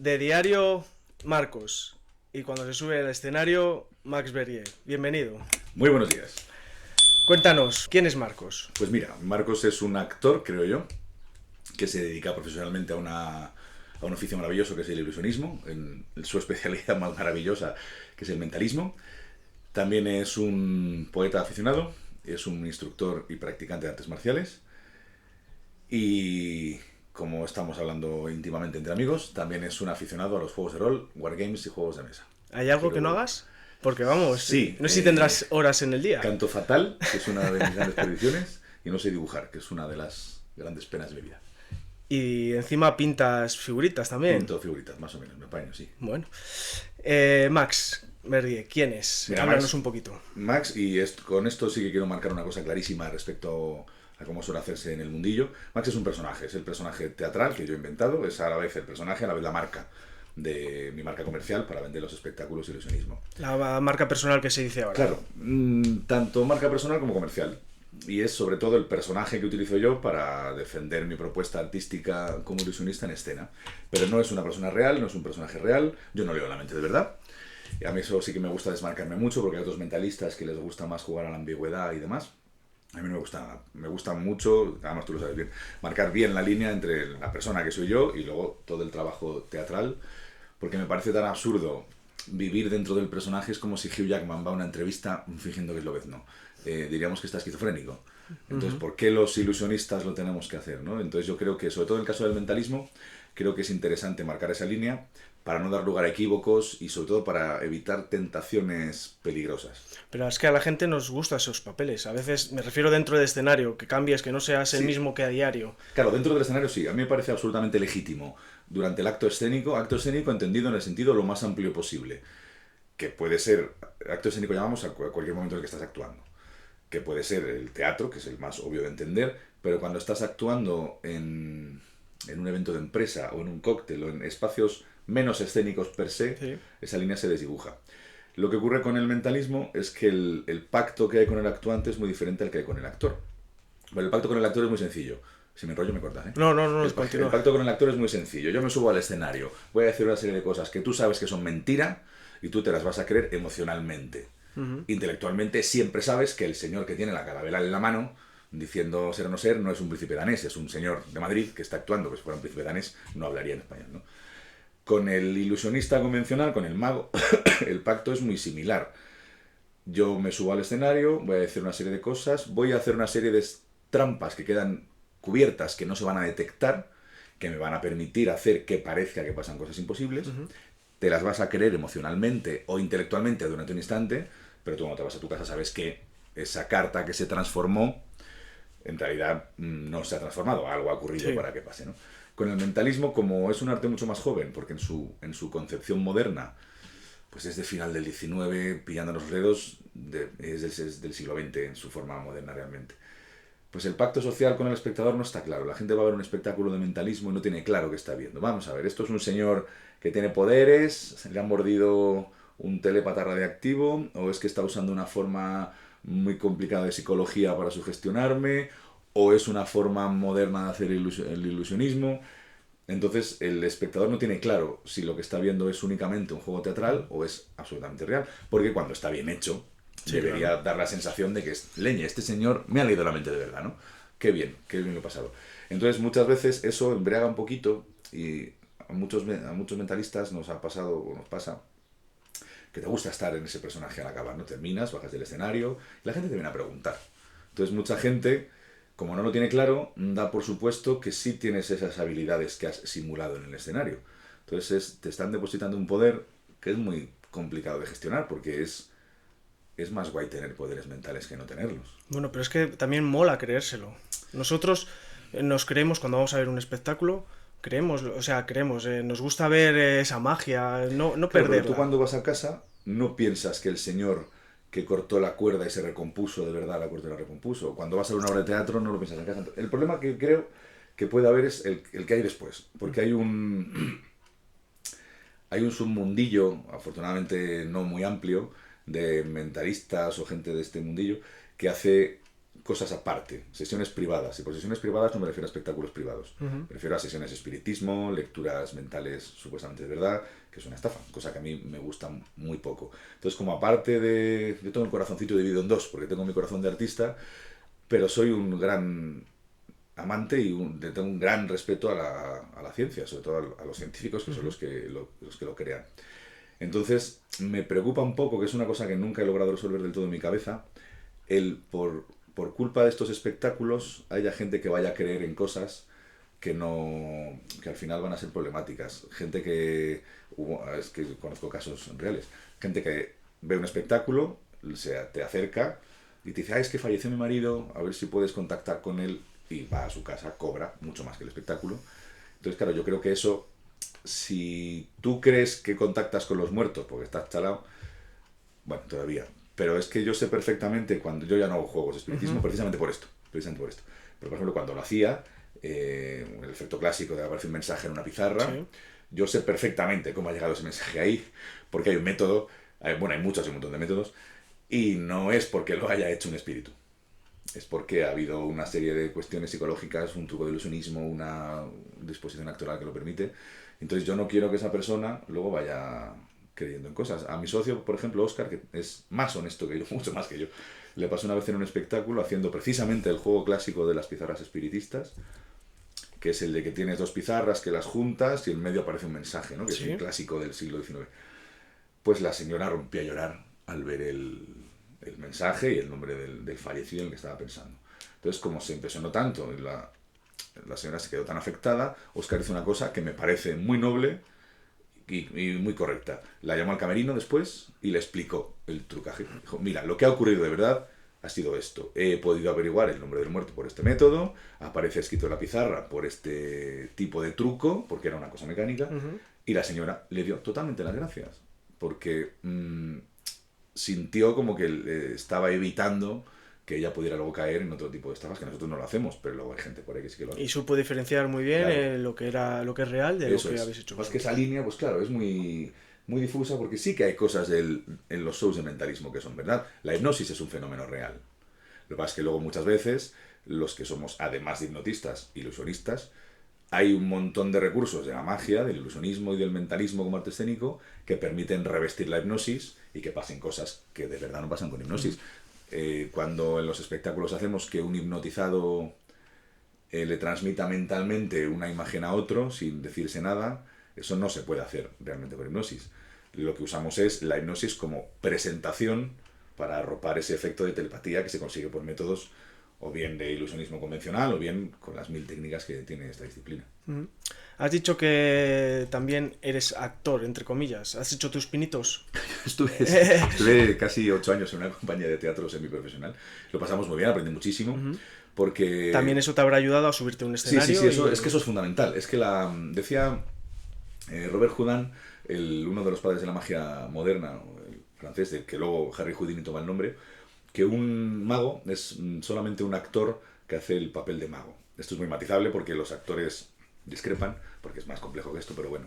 De diario, Marcos. Y cuando se sube al escenario, Max Verrier. Bienvenido. Muy buenos días. Cuéntanos, ¿quién es Marcos? Pues mira, Marcos es un actor, creo yo, que se dedica profesionalmente a un oficio maravilloso que es el ilusionismo, en su especialidad más maravillosa, que es el mentalismo. También es un poeta aficionado, es un instructor y practicante de artes marciales. Y como estamos hablando íntimamente entre amigos, también es un aficionado a los juegos de rol, wargames y juegos de mesa. ¿Hay algo que no Pero hagas? Porque vamos, sí, no sé si tendrás horas en el día. canto fatal, que es una de mis grandes perdiciones, y no sé dibujar, que es una de las grandes penas de mi vida. Y encima pintas figuritas también. Pinto figuritas, más o menos, me apaño, sí. Bueno. Max Verrier, ¿quién es? Mira, Háblanos Max, un poquito. Max, y con esto sí que quiero marcar una cosa clarísima respecto a cómo suele hacerse en el mundillo. Max es un personaje, es el personaje teatral que yo he inventado, es a la vez el personaje, a la vez la marca de mi marca comercial para vender los espectáculos y ilusionismo. La marca personal que se dice ahora. Claro, tanto marca personal como comercial. Y es sobre todo el personaje que utilizo yo para defender mi propuesta artística como ilusionista en escena. Pero no es una persona real, no es un personaje real, yo no leo la mente de verdad. Y a mí eso sí que me gusta desmarcarme mucho porque hay otros mentalistas que les gusta más jugar a la ambigüedad y demás. A mí no me gusta nada. Me gusta mucho, además tú lo sabes bien, marcar bien la línea entre la persona que soy yo y luego todo el trabajo teatral, porque me parece tan absurdo vivir dentro del personaje. Es como si Hugh Jackman va a una entrevista fingiendo que es lobezno. Diríamos que está esquizofrénico. Entonces, ¿por qué los ilusionistas lo tenemos que hacer, ¿no? Entonces yo creo que, sobre todo en el caso del mentalismo, creo que es interesante marcar esa línea para no dar lugar a equívocos y sobre todo para evitar tentaciones peligrosas. Pero es que a la gente nos gustan esos papeles. A veces, me refiero dentro del escenario, que cambies, que no seas el Sí. mismo que a diario. Claro, dentro del escenario sí, a mí me parece absolutamente legítimo. Durante el acto escénico entendido en el sentido lo más amplio posible. Que puede ser, acto escénico llamamos a cualquier momento en el que estás actuando. Que puede ser el teatro, que es el más obvio de entender, pero cuando estás actuando en un evento de empresa o en un cóctel o en espacios menos escénicos per se, Sí. esa línea se desdibuja. Lo que ocurre con el mentalismo es que el pacto que hay con el actuante es muy diferente al que hay con el actor. Bueno, el pacto con el actor es muy sencillo. Si me enrollo me cortas, ¿eh? No, El continúa. pacto con el actor es muy sencillo. Yo me subo al escenario, voy a decir una serie de cosas que tú sabes que son mentira y tú te las vas a creer emocionalmente. Intelectualmente siempre sabes que el señor que tiene la calavera en la mano, diciendo ser o no ser, no es un príncipe danés, es un señor de Madrid que está actuando, que si fuera un príncipe danés no hablaría en español, ¿no? Con el ilusionista convencional, con el mago, el pacto es muy similar. Yo me subo al escenario, voy a decir una serie de cosas, voy a hacer una serie de trampas que quedan cubiertas, que no se van a detectar, que me van a permitir hacer que parezca que pasan cosas imposibles. Te las vas a creer emocionalmente o intelectualmente durante un instante, pero tú cuando te vas a tu casa sabes que esa carta que se transformó en realidad no se ha transformado, algo ha ocurrido Sí. para que pase, ¿no? Con el mentalismo, como es un arte mucho más joven, porque en su concepción moderna, pues es de final del XIX, pillando los dedos, es del siglo XX en su forma moderna realmente. Pues el pacto social con el espectador no está claro. La gente va a ver un espectáculo de mentalismo y no tiene claro qué está viendo. Vamos a ver, esto es un señor que tiene poderes, le han mordido un telépata radiactivo, o es que está usando una forma muy complicada de psicología para sugestionarme, o es una forma moderna de hacer el ilusionismo. Entonces el espectador no tiene claro si lo que está viendo es únicamente un juego teatral o es absolutamente real, porque cuando está bien hecho Sí, debería claro. dar la sensación de que es leña, este señor me ha leído la mente de verdad, ¿no? Qué bien lo he pasado. Entonces muchas veces eso embriaga un poquito y a muchos mentalistas nos ha pasado o nos pasa que te gusta estar en ese personaje al acabar, ¿no? Terminas, bajas del escenario y la gente te viene a preguntar. Entonces mucha gente, como no lo tiene claro, da por supuesto que sí tienes esas habilidades que has simulado en el escenario. Entonces te están depositando un poder que es muy complicado de gestionar porque es más guay tener poderes mentales que no tenerlos. Bueno, pero es que también mola creérselo. Nosotros nos creemos cuando vamos a ver un espectáculo, creemos, o sea, creemos, nos gusta ver esa magia, no Claro, pero tú perderla. cuando vas a casa no piensas que el señor que cortó la cuerda y se recompuso de verdad la cuerda y la recompuso. Cuando vas a ver una obra de teatro no lo piensas en casa. El problema que creo que puede haber es el que hay después. Porque hay un submundillo, afortunadamente no muy amplio, de mentalistas o gente de este mundillo que hace cosas aparte, sesiones privadas. Y por sesiones privadas no me refiero a espectáculos privados. Me refiero a sesiones de espiritismo, lecturas mentales supuestamente de verdad, que es una estafa, cosa que a mí me gusta muy poco. Entonces, como aparte de... Yo tengo el corazoncito dividido en dos, porque tengo mi corazón de artista, pero soy un gran amante y tengo un gran respeto a la ciencia, sobre todo a los científicos, que son los que lo crean. Entonces, me preocupa un poco, que es una cosa que nunca he logrado resolver del todo en mi cabeza, el por culpa de estos espectáculos haya gente que vaya a creer en cosas que al final van a ser problemáticas. Gente que, es que conozco casos reales, gente que ve un espectáculo, te acerca y te dice, es que falleció mi marido, a ver si puedes contactar con él, y va a su casa, cobra mucho más que el espectáculo. Entonces, claro, yo creo que eso, si tú crees que contactas con los muertos porque estás chalado, bueno, todavía. Pero es que yo sé perfectamente cuando yo ya no hago juegos de espiritismo, precisamente por esto. Pero, por ejemplo, cuando lo hacía, el efecto clásico de aparecer un mensaje en una pizarra, sí. Yo sé perfectamente cómo ha llegado ese mensaje ahí, porque hay un método, hay muchos, hay un montón de métodos, y no es porque lo haya hecho un espíritu. Es porque ha habido una serie de cuestiones psicológicas, un truco de ilusionismo, una disposición actoral que lo permite. Entonces yo no quiero que esa persona luego vaya creyendo en cosas. A mi socio, por ejemplo, Óscar, que es más honesto que yo, mucho más que yo, le pasó una vez en un espectáculo haciendo precisamente el juego clásico de las pizarras espiritistas, que es el de que tienes dos pizarras que las juntas y en medio aparece un mensaje, ¿no? Que ¿sí? Es un clásico del siglo XIX. Pues la señora rompió a llorar al ver el mensaje y el nombre del fallecido en el que estaba pensando. Entonces, como se impresionó tanto, la señora se quedó tan afectada, Óscar hizo una cosa que me parece muy noble y muy correcta. La llamó al camerino después y le explicó el trucaje. Dijo, mira, lo que ha ocurrido de verdad ha sido esto. He podido averiguar el nombre del muerto por este método, aparece escrito en la pizarra por este tipo de truco, porque era una cosa mecánica, y la señora le dio totalmente las gracias, porque sintió como que estaba evitando que ella pudiera luego caer en otro tipo de estafas, que nosotros no lo hacemos, pero luego hay gente por ahí que sí que lo hace. Y supo diferenciar muy bien claro. Lo que es real de eso lo que habéis hecho. Más que esa línea, pues claro, es muy difusa, porque sí que hay cosas en los shows de mentalismo que son verdad. La hipnosis es un fenómeno real. Lo que pasa es que luego muchas veces, los que somos, además de hipnotistas, ilusionistas, hay un montón de recursos de la magia, del ilusionismo y del mentalismo como arte escénico que permiten revestir la hipnosis y que pasen cosas que de verdad no pasan con hipnosis. Cuando en los espectáculos hacemos que un hipnotizado le transmita mentalmente una imagen a otro sin decirse nada, eso no se puede hacer realmente con hipnosis. Lo que usamos es la hipnosis como presentación para arropar ese efecto de telepatía que se consigue por métodos o bien de ilusionismo convencional o bien con las 1000 técnicas que tiene esta disciplina. Has dicho que también eres actor, entre comillas. ¿Has hecho tus pinitos? Estuve casi 8 años en una compañía de teatro semiprofesional. Lo pasamos muy bien, aprendí muchísimo. Porque... También eso te habrá ayudado a subirte a un escenario. Sí, es que eso es fundamental. Es que decía Robert Houdin, uno de los padres de la magia moderna, el francés, del que luego Harry Houdini toma el nombre, que un mago es solamente un actor que hace el papel de mago. Esto es muy matizable porque los actores discrepan, porque es más complejo que esto, pero bueno.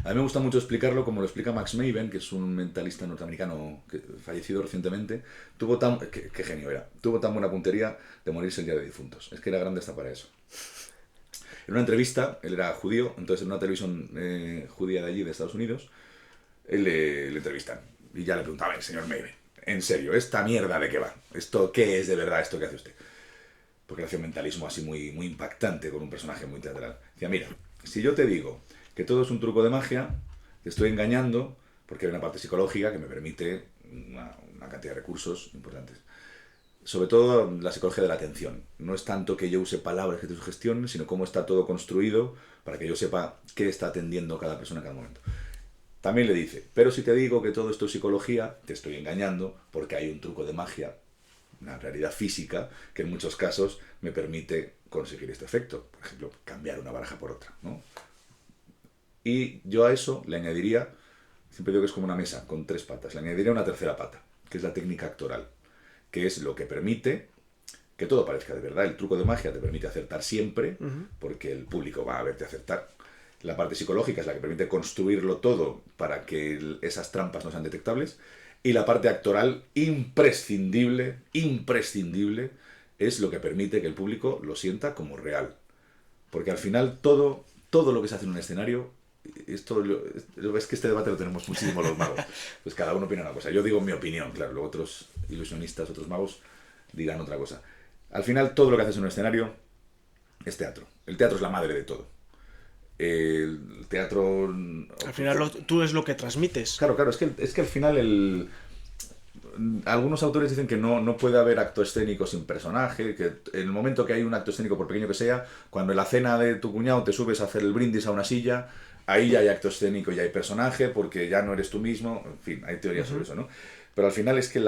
A mí me gusta mucho explicarlo como lo explica Max Maven, que es un mentalista norteamericano fallecido recientemente. Qué genio era. Tuvo tan buena puntería de morirse el día de difuntos. Es que era grande hasta para eso. En una entrevista, él era judío, entonces en una televisión judía de allí, de Estados Unidos, él le entrevistan. Y ya le preguntaba, señor Maven, en serio, ¿esta mierda de qué va? ¿Qué es de verdad esto que hace usted? Porque hacía un mentalismo así muy, muy impactante con un personaje muy teatral. Decía, mira, si yo te digo que todo es un truco de magia, te estoy engañando porque hay una parte psicológica que me permite una cantidad de recursos importantes. Sobre todo la psicología de la atención. No es tanto que yo use palabras que te sugestionen, sino cómo está todo construido para que yo sepa qué está atendiendo cada persona en cada momento. También le dice, pero si te digo que todo esto es psicología, te estoy engañando porque hay un truco de magia, una realidad física, que en muchos casos me permite conseguir este efecto. Por ejemplo, cambiar una baraja por otra, ¿no? Y yo a eso le añadiría, siempre digo que es como una mesa con 3 patas, le añadiría una tercera pata, que es la técnica actoral, que es lo que permite que todo parezca de verdad. El truco de magia te permite acertar siempre, porque el público va a verte acertar. La parte psicológica es la que permite construirlo todo para que esas trampas no sean detectables. Y la parte actoral, imprescindible, imprescindible, es lo que permite que el público lo sienta como real. Porque al final todo lo que se hace en un escenario, es que este debate lo tenemos muchísimo los magos. Pues cada uno opina una cosa. Yo digo mi opinión, claro, luego otros ilusionistas, otros magos dirán otra cosa. Al final todo lo que haces en un escenario es teatro. El teatro es la madre de todo. El teatro... Al final tú es lo que transmites. Claro, es que al final algunos autores dicen que no puede haber acto escénico sin personaje, que en el momento que hay un acto escénico, por pequeño que sea, cuando en la cena de tu cuñado te subes a hacer el brindis a una silla, ahí ya hay acto escénico y hay personaje, porque ya no eres tú mismo, en fin, hay teorías sobre eso, ¿no? Pero al final es que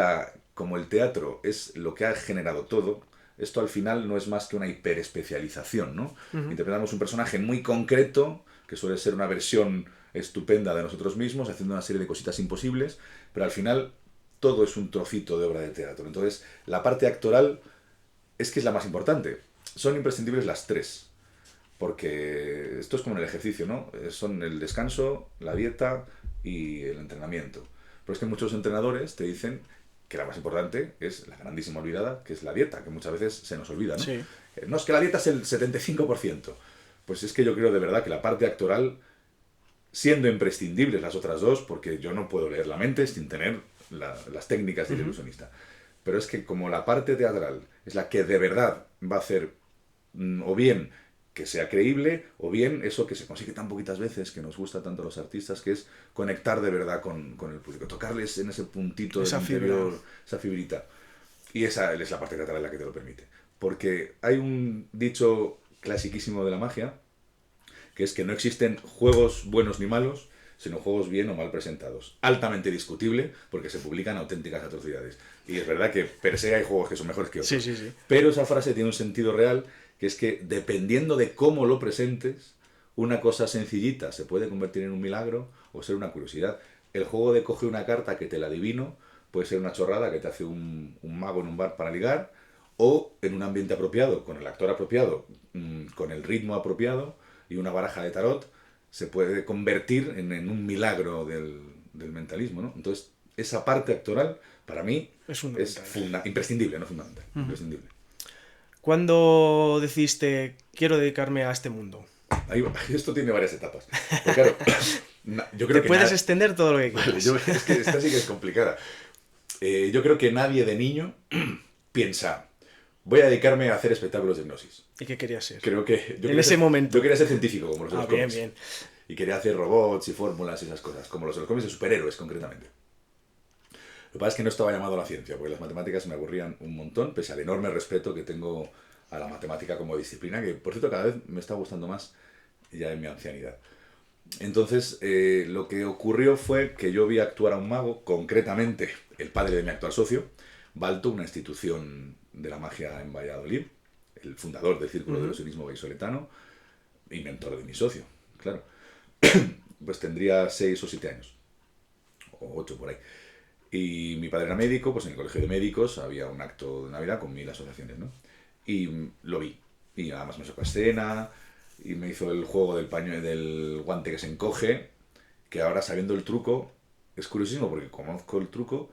como el teatro es lo que ha generado todo, esto al final no es más que una hiperespecialización, ¿no? Interpretamos un personaje muy concreto, que suele ser una versión estupenda de nosotros mismos, haciendo una serie de cositas imposibles, pero al final todo es un trocito de obra de teatro. Entonces, la parte actoral es la más importante. Son imprescindibles las tres, porque esto es como en el ejercicio, ¿no? Son el descanso, la dieta y el entrenamiento. Pero es que muchos entrenadores te dicen que la más importante es la grandísima olvidada, que es la dieta, que muchas veces se nos olvida, ¿no? Sí. No, es que la dieta es el 75%. Pues es que yo creo de verdad que la parte actoral, siendo imprescindibles las otras dos, porque yo no puedo leer la mente sin tener las técnicas del ilusionista. Pero es que como la parte teatral es la que de verdad va a hacer o bien que sea creíble, o bien eso que se consigue tan poquitas veces, que nos gusta tanto a los artistas, que es conectar de verdad con el público, tocarles en ese puntito del interior, esa fibrita. Y esa es la parte teatral la que te lo permite. Porque hay un dicho clasiquísimo de la magia, que es que no existen juegos buenos ni malos, sino juegos bien o mal presentados. Altamente discutible, porque se publican auténticas atrocidades. Y es verdad que per se hay juegos que son mejores que otros. Sí. Pero esa frase tiene un sentido real, que es que dependiendo de cómo lo presentes, una cosa sencillita se puede convertir en un milagro o ser una curiosidad. El juego de coge una carta que te la adivino puede ser una chorrada que te hace un mago en un bar para ligar, o en un ambiente apropiado, con el actor apropiado, con el ritmo apropiado y una baraja de tarot, se puede convertir en un milagro del mentalismo, ¿no? Entonces, esa parte actoral, para mí, es imprescindible, no fundamental, imprescindible. ¿Cuándo decidiste, quiero dedicarme a este mundo? Esto tiene varias etapas. Pero claro, yo creo Te puedes extender todo lo que quieras. Vale, es que esta sí que es complicada. Yo creo que nadie de niño piensa, voy a dedicarme a hacer espectáculos de hipnosis. ¿Y qué querías ser? En ese momento. Yo quería ser científico, como los de los cómics. Bien. Y quería hacer robots y fórmulas y esas cosas, como los de los cómics de superhéroes, concretamente. Lo que pasa es que no estaba llamado a la ciencia, porque las matemáticas me aburrían un montón, pese al enorme respeto que tengo a la matemática como disciplina, que, por cierto, cada vez me está gustando más ya en mi ancianidad. Entonces, lo que ocurrió fue que yo vi actuar a un mago, concretamente el padre de mi actual socio, Balto, una institución de la magia en Valladolid, el fundador del Círculo de Ilusionismo Vallisoletano y mentor de mi socio, claro. Pues tendría 6 o 7 años, o 8 por ahí. Y mi padre era médico, pues en el colegio de médicos había un acto de Navidad con 1000 asociaciones, ¿no? Y lo vi. Y además me sacó a escena y me hizo el juego del del guante que se encoge, que ahora, sabiendo el truco, es curiosísimo porque conozco el truco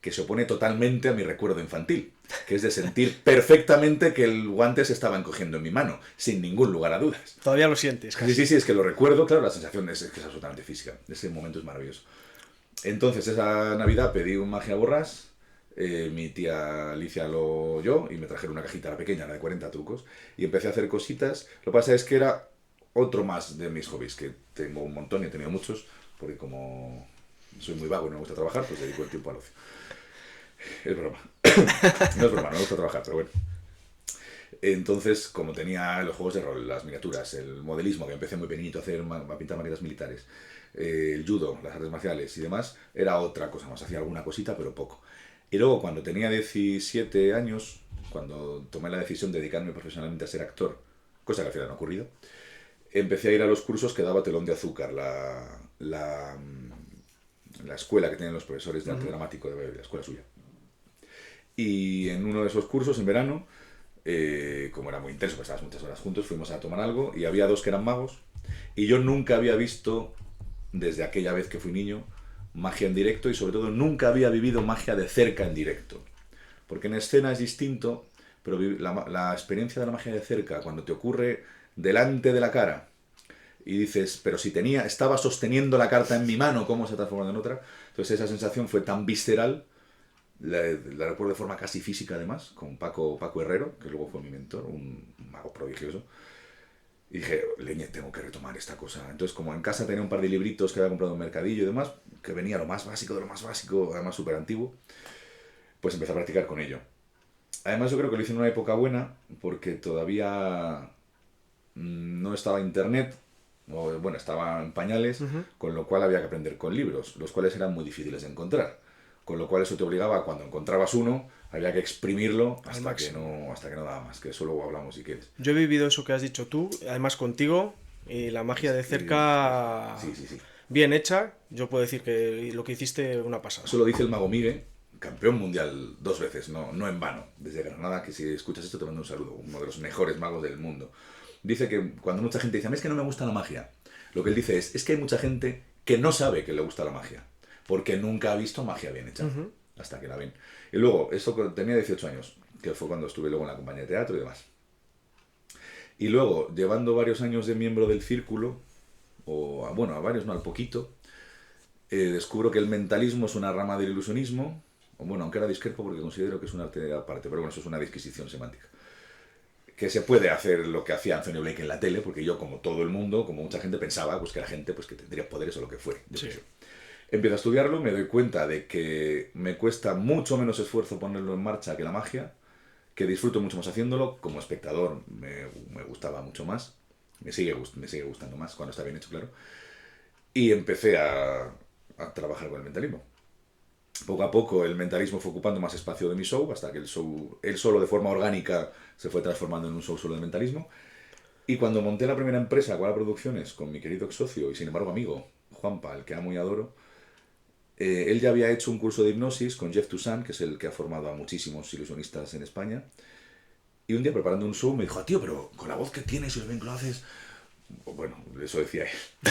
que se opone totalmente a mi recuerdo infantil, que es de sentir perfectamente que el guante se estaba encogiendo en mi mano, sin ningún lugar a dudas. Todavía lo sientes, casi. Sí, es que lo recuerdo, claro, la sensación es que es absolutamente física. Ese momento es maravilloso. Entonces, esa Navidad pedí un magia borrás, mi tía Alicia lo oyó y me trajeron una cajita, la pequeña, la de 40 trucos, y empecé a hacer cositas. Lo que pasa es que era otro más de mis hobbies, que tengo un montón y he tenido muchos, porque como soy muy vago y no me gusta trabajar, pues dedico el tiempo al ocio. Es broma. No es broma, no me gusta trabajar, pero bueno. Entonces, como tenía los juegos de rol, las miniaturas, el modelismo, que empecé muy pequeñito a pintar marinas militares, el judo, las artes marciales y demás, era otra cosa más. Hacía alguna cosita, pero poco. Y luego, cuando tenía 17 años, cuando tomé la decisión de dedicarme profesionalmente a ser actor, cosa que al final no ha ocurrido, empecé a ir a los cursos que daba Telón de Azúcar, la escuela que tienen los profesores de arte dramático de la escuela suya. Y en uno de esos cursos, en verano, como era muy intenso, pues estábamos muchas horas juntos, fuimos a tomar algo y había 2 que eran magos, y yo nunca había visto, desde aquella vez que fui niño, magia en directo y sobre todo nunca había vivido magia de cerca en directo. Porque en escena es distinto, pero la experiencia de la magia de cerca, cuando te ocurre delante de la cara y dices, pero si estaba sosteniendo la carta en mi mano, ¿cómo se ha transformado en otra? Entonces esa sensación fue tan visceral, la recuerdo de forma casi física además, con Paco Herrero, que luego fue mi mentor, un mago prodigioso. Y dije, leñe, tengo que retomar esta cosa. Entonces, como en casa tenía un par de libritos que había comprado en un mercadillo y demás, que venía lo más básico de lo más básico, además súper antiguo, pues empecé a practicar con ello. Además, yo creo que lo hice en una época buena, porque todavía no estaba internet, o bueno, estaba en pañales, con lo cual había que aprender con libros, los cuales eran muy difíciles de encontrar. Con lo cual eso te obligaba, cuando encontrabas uno, había que exprimirlo hasta que no daba más, que eso luego hablamos si quieres. Yo he vivido eso que has dicho tú, además contigo, y la magia de cerca Sí, sí, sí. bien hecha, yo puedo decir que lo que hiciste una pasada. Eso lo dice el mago Miguel, campeón mundial 2 veces, no en vano, desde Granada, que si escuchas esto te mando un saludo, uno de los mejores magos del mundo. Dice que cuando mucha gente dice, a mí es que no me gusta la magia, lo que él dice es que hay mucha gente que no sabe que le gusta la magia, porque nunca ha visto magia bien hecha, hasta que la ven. Y luego, esto tenía 18 años, que fue cuando estuve luego en la compañía de teatro y demás. Y luego, llevando varios años de miembro del círculo, o bueno, a varios no, al poquito, descubro que el mentalismo es una rama del ilusionismo, o bueno, aunque era discrepo porque considero que es un arte aparte, pero bueno, eso es una disquisición semántica. Que se puede hacer lo que hacía Anthony Blake en la tele, porque yo, como todo el mundo, como mucha gente, pensaba pues, que la gente pues, que tendría poderes o lo que fuere. Sí. Empiezo a estudiarlo, me doy cuenta de que me cuesta mucho menos esfuerzo ponerlo en marcha que la magia, que disfruto mucho más haciéndolo, como espectador me gustaba mucho más, me sigue gustando más cuando está bien hecho, claro, y empecé a trabajar con el mentalismo. Poco a poco el mentalismo fue ocupando más espacio de mi show, hasta que el show, él solo de forma orgánica, se fue transformando en un show solo de mentalismo. Y cuando monté la primera empresa, Koala Producciones, con mi querido ex socio y sin embargo amigo, Juanpa, al que amo y adoro, él ya había hecho un curso de hipnosis con Jeff Toussaint, que es el que ha formado a muchísimos ilusionistas en España. Y un día preparando un show me dijo, tío, pero con la voz que tienes y lo bien que lo haces, bueno, eso decía él.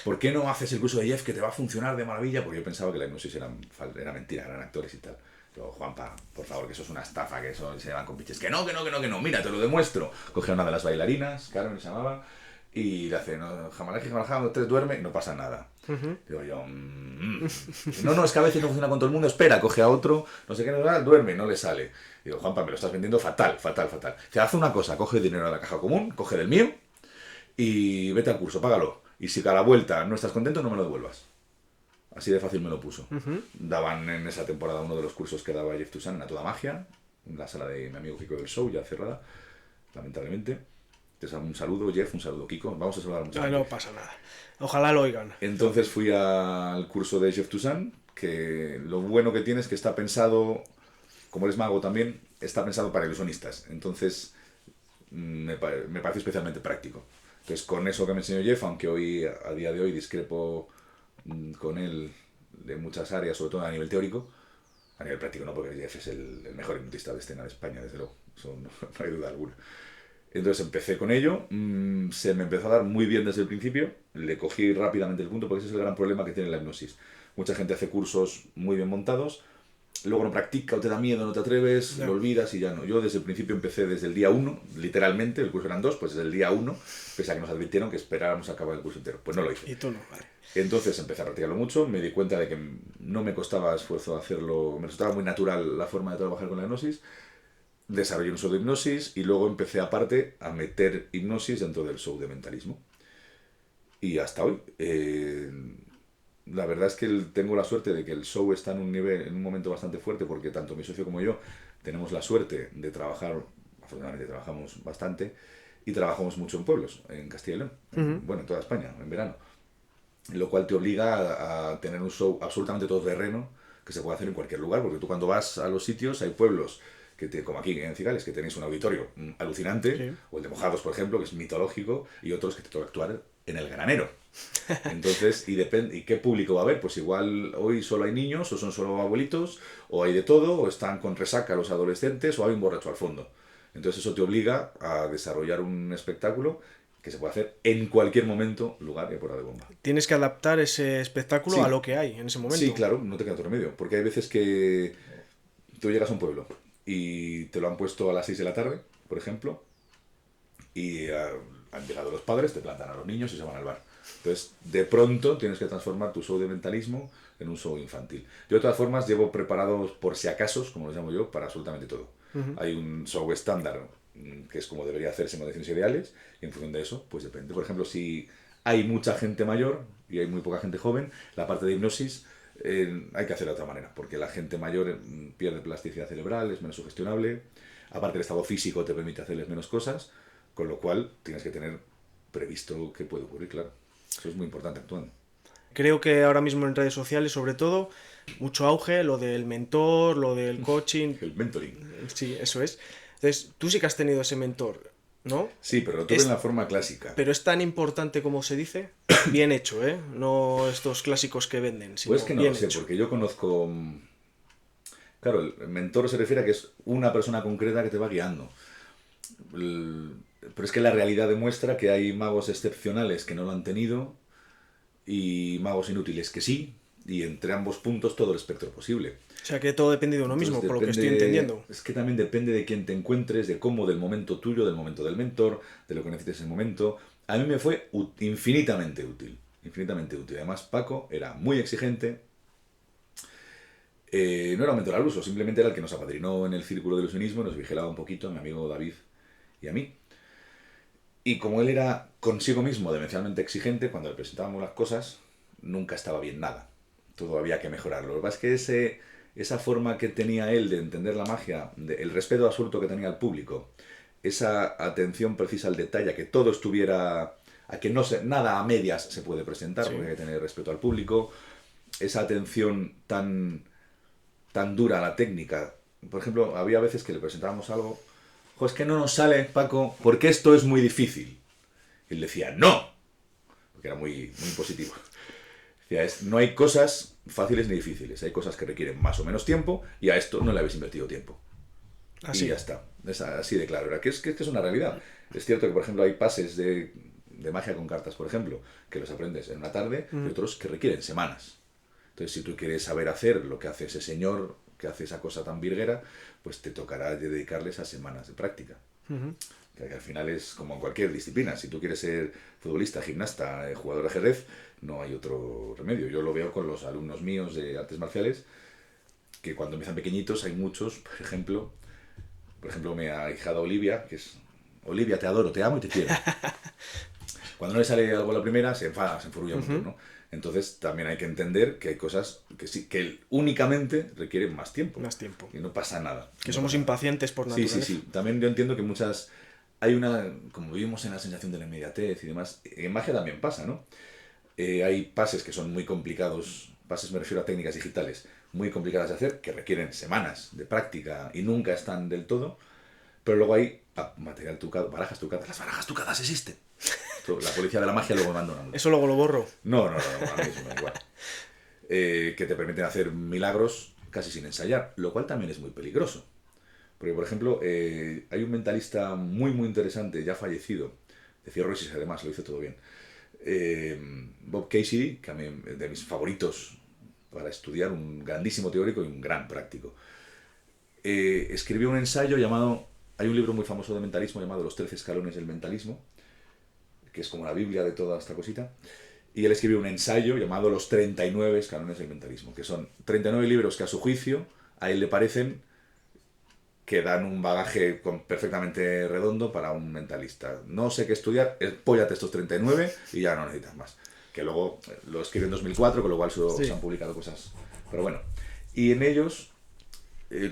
¿Por qué no haces el curso de Jeff que te va a funcionar de maravilla? Porque yo pensaba que la hipnosis era mentira, eran actores y tal. Yo, Juanpa, por favor, que eso es una estafa, que eso se van con piches. Que no, mira, te lo demuestro. Coge a una de las bailarinas, Carmen se llamaba, y le hace, no, jamalaje, tres duerme y no pasa nada. Digo yo, no, es que a veces no funciona con todo el mundo, espera, coge a otro, no sé qué, duerme, no le sale. Digo, Juanpa, me lo estás vendiendo fatal. Te hace una cosa, coge dinero de la caja común, coge del mío, y vete al curso, págalo. Y si a la vuelta no estás contento, no me lo devuelvas. Así de fácil me lo puso. Daban en esa temporada uno de los cursos que daba Jeff Toussaint en A Toda Magia, en la sala de mi amigo Kiko del Show, ya cerrada, lamentablemente. Un saludo, Jeff, un saludo, Kiko. Vamos a saludar mucho. No pasa nada. Ojalá lo oigan. Entonces fui al curso de Jeff Toussaint, que lo bueno que tiene es que está pensado, como eres mago también, está pensado para ilusionistas. Entonces me parece especialmente práctico. Entonces, con eso que me enseñó Jeff, aunque hoy, a día de hoy, discrepo con él de muchas áreas, sobre todo a nivel teórico, a nivel práctico no, porque Jeff es el mejor hipnotista de escena de España, desde luego, eso no hay duda alguna. Entonces empecé con ello, se me empezó a dar muy bien desde el principio, le cogí rápidamente el punto, porque ese es el gran problema que tiene la hipnosis. Mucha gente hace cursos muy bien montados, luego no practica o te da miedo, no te atreves, lo olvidas y ya no. Yo desde el principio empecé desde el día 1, literalmente, el curso eran 2, pues desde el día 1, pese a que nos advirtieron que esperáramos a acabar el curso entero. Pues no lo hice. Y tú no, vale. Entonces empecé a practicarlo mucho, me di cuenta de que no me costaba esfuerzo hacerlo, me resultaba muy natural la forma de trabajar con la hipnosis, desarrollé un show de hipnosis y luego empecé aparte a meter hipnosis dentro del show de mentalismo. Y hasta hoy. La verdad es que tengo la suerte de que el show está en un momento bastante fuerte, porque tanto mi socio como yo tenemos la suerte de trabajar, afortunadamente trabajamos bastante, y trabajamos mucho en pueblos, en Castilla y León, bueno, en toda España, en verano, lo cual te obliga a tener un show absolutamente todoterreno que se puede hacer en cualquier lugar, porque tú cuando vas a los sitios hay pueblos como aquí en Cigales, que tenéis un auditorio alucinante, sí, o el de Mojados, por ejemplo, que es mitológico, y otros que te toca actuar en el Granero. Entonces, ¿y qué público va a haber? Pues igual hoy solo hay niños, o son solo abuelitos, o hay de todo, o están con resaca los adolescentes, o hay un borracho al fondo. Entonces eso te obliga a desarrollar un espectáculo que se puede hacer en cualquier momento, lugar y a prueba de bomba. Tienes que adaptar ese espectáculo Sí. a lo que hay en ese momento. Sí, claro, no te queda otro remedio, porque hay veces que tú llegas a un pueblo y te lo han puesto a las 6 de la tarde, por ejemplo, y han llegado los padres, te plantan a los niños y se van al bar. Entonces, de pronto tienes que transformar tu show de mentalismo en un show infantil. Yo, de todas formas, llevo preparados por si acasos, como los llamo yo, para absolutamente todo. Hay un show estándar, que es como debería hacerse en condiciones ideales, y en función de eso, pues depende. Por ejemplo, si hay mucha gente mayor y hay muy poca gente joven, la parte de hipnosis hay que hacerla de otra manera, porque la gente mayor pierde plasticidad cerebral, es menos sugestionable, aparte el estado físico te permite hacerles menos cosas, con lo cual tienes que tener previsto qué puede ocurrir, claro. Eso es muy importante actuando. Creo que ahora mismo en redes sociales, sobre todo, mucho auge, lo del mentor, lo del coaching. El mentoring. Sí, eso es. Entonces, tú sí que has tenido ese mentor, ¿no? Sí, pero lo tuve en la forma clásica. Pero es tan importante como se dice. Bien hecho, ¿eh? No estos clásicos que venden, sino Pues que no bien lo sé, hecho. porque yo conozco... Claro, el mentor se refiere a que es una persona concreta que te va guiando. Pero es que la realidad demuestra que hay magos excepcionales que no lo han tenido y magos inútiles que sí, y entre ambos puntos todo el espectro posible. O sea, que todo depende de uno Entonces, mismo, por lo que estoy entendiendo. Es que también depende de quién te encuentres, de cómo, del momento tuyo, del momento del mentor, de lo que necesites en el momento. A mí me fue infinitamente útil, infinitamente útil. Además, Paco era muy exigente. No era un mentor al uso, simplemente era el que nos apadrinó en el círculo del ilusionismo, nos vigilaba un poquito, a mi amigo David y a mí. Y como él era consigo mismo demencialmente exigente, cuando le presentábamos las cosas, nunca estaba bien nada. Todo había que mejorarlo. Lo que pasa es que esa forma que tenía él de entender la magia, el respeto absoluto que tenía al público, esa atención precisa al detalle, a que todo estuviera, a que no se, nada a medias se puede presentar, Sí. porque hay que tener respeto al público, esa atención tan dura a la técnica. Por ejemplo, había veces que le presentábamos algo, es que no nos sale, Paco, porque esto es muy difícil. Y él decía, no, porque era muy positivo. Decía, no hay cosas fáciles ni difíciles, hay cosas que requieren más o menos tiempo y a esto no le habéis invertido tiempo. Así. Y ya está, es así de claro. Que es una realidad. Es cierto que, por ejemplo, hay pases de magia con cartas, por ejemplo, que los aprendes en una tarde y otros que requieren semanas. Entonces, si tú quieres saber hacer lo que hace ese señor que hace esa cosa tan virguera, pues te tocará dedicarles a semanas de práctica. Que al final es como en cualquier disciplina. Si tú quieres ser futbolista, gimnasta, jugador de ajedrez, no hay otro remedio. Yo lo veo con los alumnos míos de artes marciales, que cuando empiezan pequeñitos hay muchos, por ejemplo, mi ahijada Olivia, que es: Olivia, te adoro, te amo y te quiero. Cuando no le sale algo a la primera, se enfada, se enfurulla mucho, ¿no? Entonces también hay que entender que hay cosas que sí, que únicamente requieren más tiempo. Más tiempo. Y no pasa nada. Que somos impacientes por naturaleza. Sí. También yo entiendo que hay como vivimos en la sensación de la inmediatez y demás, en magia también pasa, ¿no? Hay pases que son muy complicados, pases me refiero a técnicas digitales, muy complicadas de hacer, que requieren semanas de práctica y nunca están del todo, pero luego hay material trucado, barajas trucadas. Las barajas trucadas existen. La policía de la magia luego me manda una multa. Eso luego lo borro. No, a mí eso me da igual. Que te permiten hacer milagros casi sin ensayar, lo cual también es muy peligroso. Porque, por ejemplo, hay un mentalista muy interesante, ya fallecido, de cirrosis además, lo hizo todo bien, Bob Cassidy, que a mí de mis favoritos para estudiar, un grandísimo teórico y un gran práctico. Escribió un ensayo llamado, hay un libro muy famoso de mentalismo llamado Los 13 escalones del mentalismo, que es como la Biblia de toda esta cosita, y él escribió un ensayo llamado Los 39 escalones del mentalismo, que son 39 libros que a su juicio a él le parecen que dan un bagaje perfectamente redondo para un mentalista. No sé qué estudiar, póllate estos 39 y ya no necesitas más. Que luego lo escribió en 2004, con lo cual se han publicado cosas. Pero bueno, y en ellos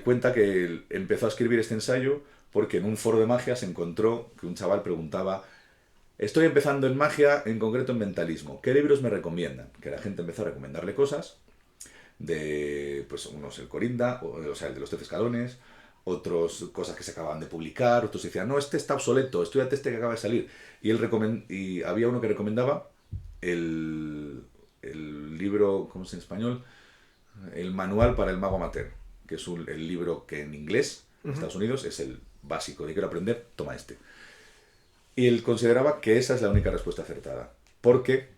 cuenta que él empezó a escribir este ensayo porque en un foro de magia se encontró que un chaval preguntaba: estoy empezando en magia, en concreto en mentalismo, ¿qué libros me recomiendan? Que la gente empezó a recomendarle cosas de, pues unos el Corinda, o sea, el de los 13 escalones, otros cosas que se acaban de publicar, otros decían, no, este está obsoleto, estudiate este que acaba de salir. Y había uno que recomendaba el libro, ¿cómo es en español? El Manual para el Mago Amateur, que es el libro que en inglés, en Estados Unidos, es el básico de quiero aprender, toma este. Y él consideraba que esa es la única respuesta acertada. Porque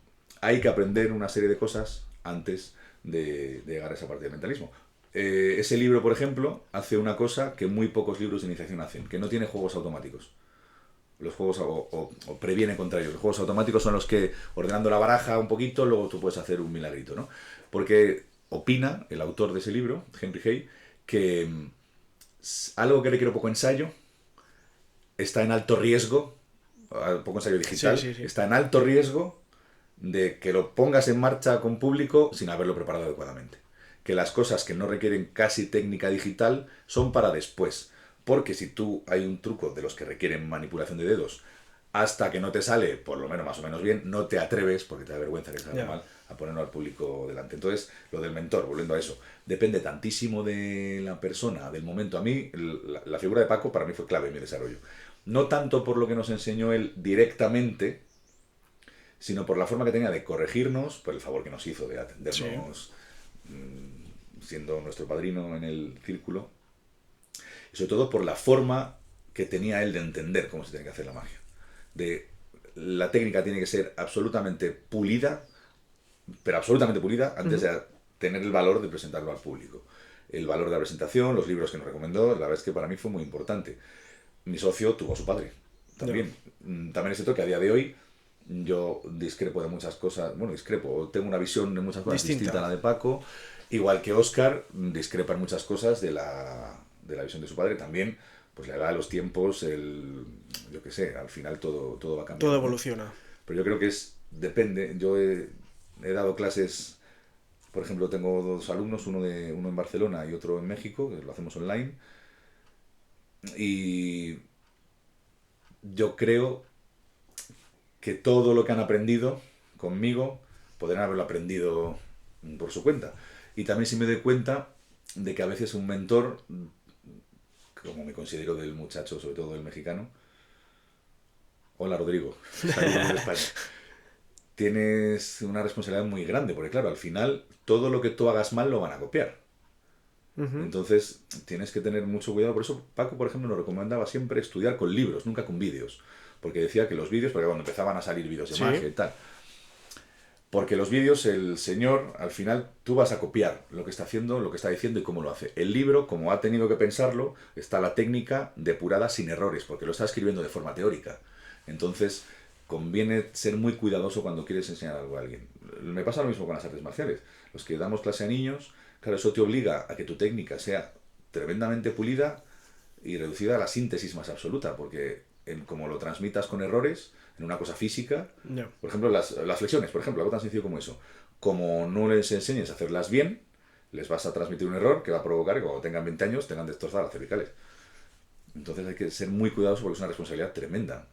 hay que aprender una serie de cosas antes de llegar a esa parte del mentalismo. Ese libro, por ejemplo, hace una cosa que muy pocos libros de iniciación hacen, que no tiene juegos automáticos. Los juegos o previene contra ellos. Los juegos automáticos son los que, ordenando la baraja un poquito, luego tú puedes hacer un milagrito, ¿no? Porque opina el autor de ese libro, Henry Hay, que algo que requiere poco ensayo está en alto riesgo, poco ensayo digital, Sí, sí, sí. está en alto riesgo de que lo pongas en marcha con público sin haberlo preparado adecuadamente. Que las cosas que no requieren casi técnica digital son para después. Porque si tú hay un truco de los que requieren manipulación de dedos, hasta que no te sale, por lo menos más o menos bien, no te atreves, porque te da vergüenza que salga Ya. mal, a ponerlo al público delante. Entonces, lo del mentor, volviendo a eso, depende tantísimo de la persona, del momento. A mí, la figura de Paco para mí fue clave en mi desarrollo. No tanto por lo que nos enseñó él directamente, sino por la forma que tenía de corregirnos, por el favor que nos hizo de Sí. atendernos siendo nuestro padrino en el círculo, y sobre todo por la forma que tenía él de entender cómo se tiene que hacer la magia. De la técnica tiene que ser absolutamente pulida, pero absolutamente pulida, antes de tener el valor de presentarlo al público. El valor de la presentación, los libros que nos recomendó, la verdad es que para mí fue muy importante. Mi socio tuvo a su padre, también. También es cierto que a día de hoy yo discrepo de muchas cosas, bueno, discrepo, tengo una visión de muchas cosas distinta a la de Paco, igual que Óscar discrepa en muchas cosas de la visión de su padre, también, pues la edad de los tiempos, yo qué sé, al final todo va cambiando. Todo ¿no? evoluciona. Pero yo creo que depende, yo he dado clases, por ejemplo, tengo dos alumnos, uno en Barcelona y otro en México, que lo hacemos online, y yo creo que todo lo que han aprendido conmigo podrían haberlo aprendido por su cuenta. Y también sí me doy cuenta de que a veces un mentor, como me considero del muchacho, sobre todo del mexicano, hola Rodrigo, saludos de España, tienes una responsabilidad muy grande, porque claro, al final todo lo que tú hagas mal lo van a copiar. Entonces tienes que tener mucho cuidado. Por eso Paco, por ejemplo, nos recomendaba siempre estudiar con libros, nunca con vídeos. Porque decía que los vídeos, porque cuando empezaban a salir vídeos de Sí. magia y tal, porque los vídeos, el señor, al final, tú vas a copiar lo que está haciendo, lo que está diciendo y cómo lo hace. El libro, como ha tenido que pensarlo, está la técnica depurada sin errores, porque lo está escribiendo de forma teórica. Entonces, conviene ser muy cuidadoso cuando quieres enseñar algo a alguien. Me pasa lo mismo con las artes marciales. Los que damos clase a niños, claro, eso te obliga a que tu técnica sea tremendamente pulida y reducida a la síntesis más absoluta, porque como lo transmitas con errores, en una cosa física, Ya. por ejemplo, las flexiones, por ejemplo, algo tan sencillo como eso. Como no les enseñes a hacerlas bien, les vas a transmitir un error que va a provocar que cuando tengan 20 años tengan destrozadas las cervicales. Entonces hay que ser muy cuidadoso porque es una responsabilidad tremenda.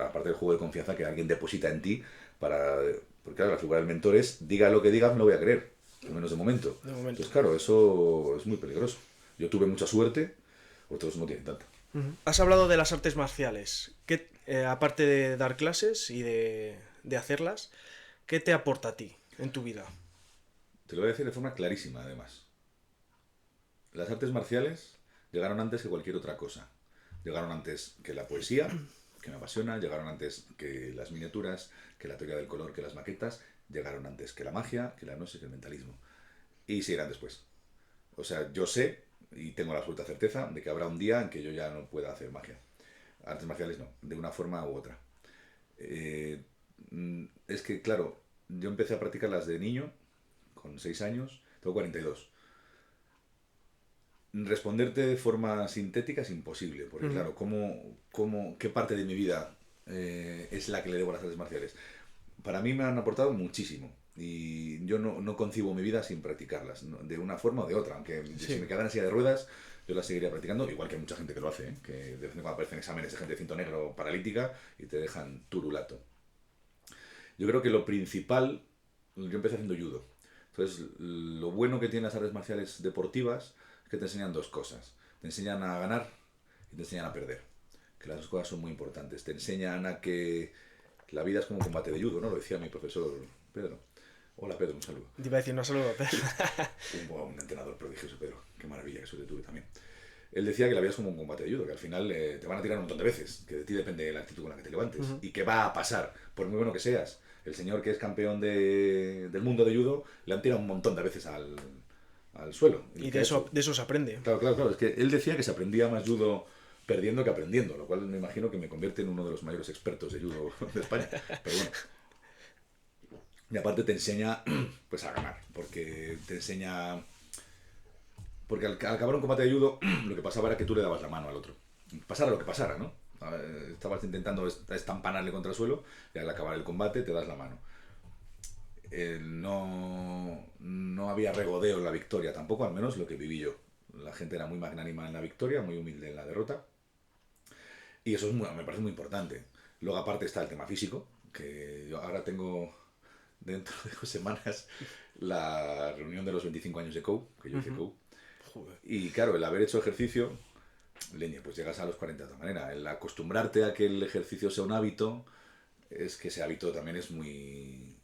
Aparte del juego de confianza que alguien deposita en ti para... Porque claro, la figura del mentor es, diga lo que digas, me lo voy a creer. Al menos de momento. De momento. Entonces, claro, eso es muy peligroso. Yo tuve mucha suerte, otros no tienen tanta. Has hablado de las artes marciales. Aparte de dar clases y de hacerlas, ¿qué te aporta a ti en tu vida? Te lo voy a decir de forma clarísima, además. Las artes marciales llegaron antes que cualquier otra cosa. Llegaron antes que la poesía, que me apasiona, llegaron antes que las miniaturas, que la teoría del color, que las maquetas, llegaron antes que la magia, que la gnosis, que el mentalismo. Y seguirán después. O sea, yo sé y tengo la absoluta certeza de que habrá un día en que yo ya no pueda hacer magia. Artes marciales no, de una forma u otra. Es que, claro, yo empecé a practicarlas de niño, con 6 años, tengo 42. Responderte de forma sintética es imposible, porque claro, ¿qué parte de mi vida es la que le debo a las artes marciales? Para mí me han aportado muchísimo y yo no concibo mi vida sin practicarlas, ¿no? De una forma o de otra, aunque Sí. si me quedaran en silla de ruedas, yo las seguiría practicando, igual que hay mucha gente que lo hace, ¿eh? Que de vez en cuando aparecen exámenes de gente de cinto negro paralítica y te dejan turulato. Yo creo que lo principal, yo empecé haciendo judo. Entonces, lo bueno que tienen las artes marciales deportivas es que te enseñan dos cosas. Te enseñan a ganar y te enseñan a perder. Que las dos cosas son muy importantes. Te enseñan a que la vida es como un combate de judo, ¿no? Lo decía mi profesor Pedro. Hola Pedro, un saludo. Te iba a decir, no saludo, pero... Un entrenador prodigioso, Pedro. Qué maravilla, que suerte tuve también. él decía que la vida es como un combate de judo, que al final te van a tirar un montón de veces, que de ti depende la actitud con la que te levantes, y que va a pasar, por muy bueno que seas. El señor que es campeón del mundo de judo le han tirado un montón de veces al suelo. Y de eso se aprende. Claro, es que él decía que se aprendía más judo perdiendo que aprendiendo, lo cual me imagino que me convierte en uno de los mayores expertos de judo de España. Pero bueno. Y aparte te enseña pues a ganar, porque te enseña... Porque al acabar un combate de judo, lo que pasaba era que tú le dabas la mano al otro. Pasara lo que pasara, ¿no? Estabas intentando estampanarle contra el suelo y al acabar el combate te das la mano. No había regodeo en la victoria, tampoco, al menos lo que viví yo. La gente era muy magnánima en la victoria, muy humilde en la derrota. Y eso me parece muy importante. Luego aparte está el tema físico, que yo ahora tengo dentro de 2 semanas la reunión de los 25 años de COU, que yo hice COU. Joder. Y claro, el haber hecho ejercicio, leña, pues llegas a los 40 de otra manera. El acostumbrarte a que el ejercicio sea un hábito, es que ese hábito también es muy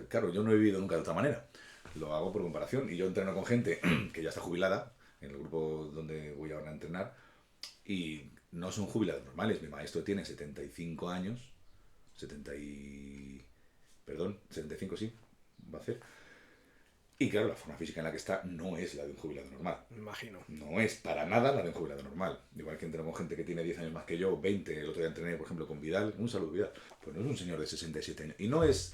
claro, yo no he vivido nunca de otra manera. Lo hago por comparación. Y yo entreno con gente que ya está jubilada, en el grupo donde voy ahora a entrenar, y no son jubilados normales. Mi maestro tiene 75 años, 75 sí, va a hacer. Y claro, la forma física en la que está no es la de un jubilado normal. Me imagino. No es para nada la de un jubilado normal. Igual que entreno con gente que tiene 10 años más que yo, 20. El otro día entrené, por ejemplo, con Vidal. Un saludo, Vidal. Pues no es un señor de 67 años. Y no es...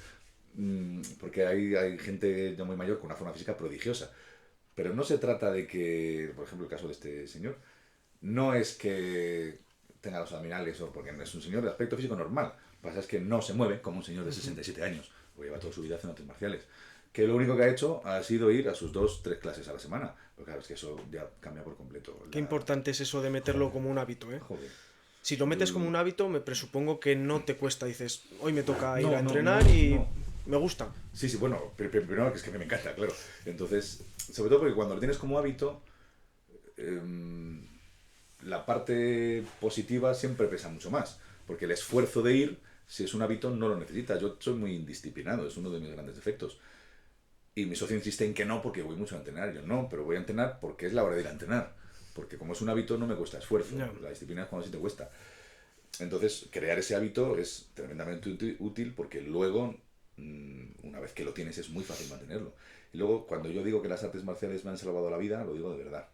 porque hay gente ya muy mayor con una forma física prodigiosa. Pero no se trata de que, por ejemplo, el caso de este señor, no es que tenga los abdominales o porque es un señor de aspecto físico normal. Lo que pasa es que no se mueve como un señor de 67 años, porque lleva toda su vida haciendo artes marciales. Que lo único que ha hecho ha sido ir a sus 2-3 clases a la semana. Pero claro, es que eso ya cambia por completo. Qué importante es eso de meterlo como un hábito, ¿eh? Joder. Si lo metes como un hábito, me presupongo que no te cuesta. Dices, hoy me toca ir a No, entrenar y me gusta. Sí, bueno, primero que es que me encanta, claro. Entonces, sobre todo porque cuando lo tienes como hábito, la parte positiva siempre pesa mucho más. Porque el esfuerzo de ir, si es un hábito, no lo necesitas. Yo soy muy indisciplinado, es uno de mis grandes defectos. Y mi socio insiste en que no, porque voy mucho a entrenar. Yo no, pero voy a entrenar porque es la hora de ir a entrenar. Porque como es un hábito no me cuesta esfuerzo. No. La disciplina es cuando sí te cuesta. Entonces, crear ese hábito es tremendamente útil porque luego, una vez que lo tienes, es muy fácil mantenerlo. Y luego, cuando yo digo que las artes marciales me han salvado la vida, lo digo de verdad.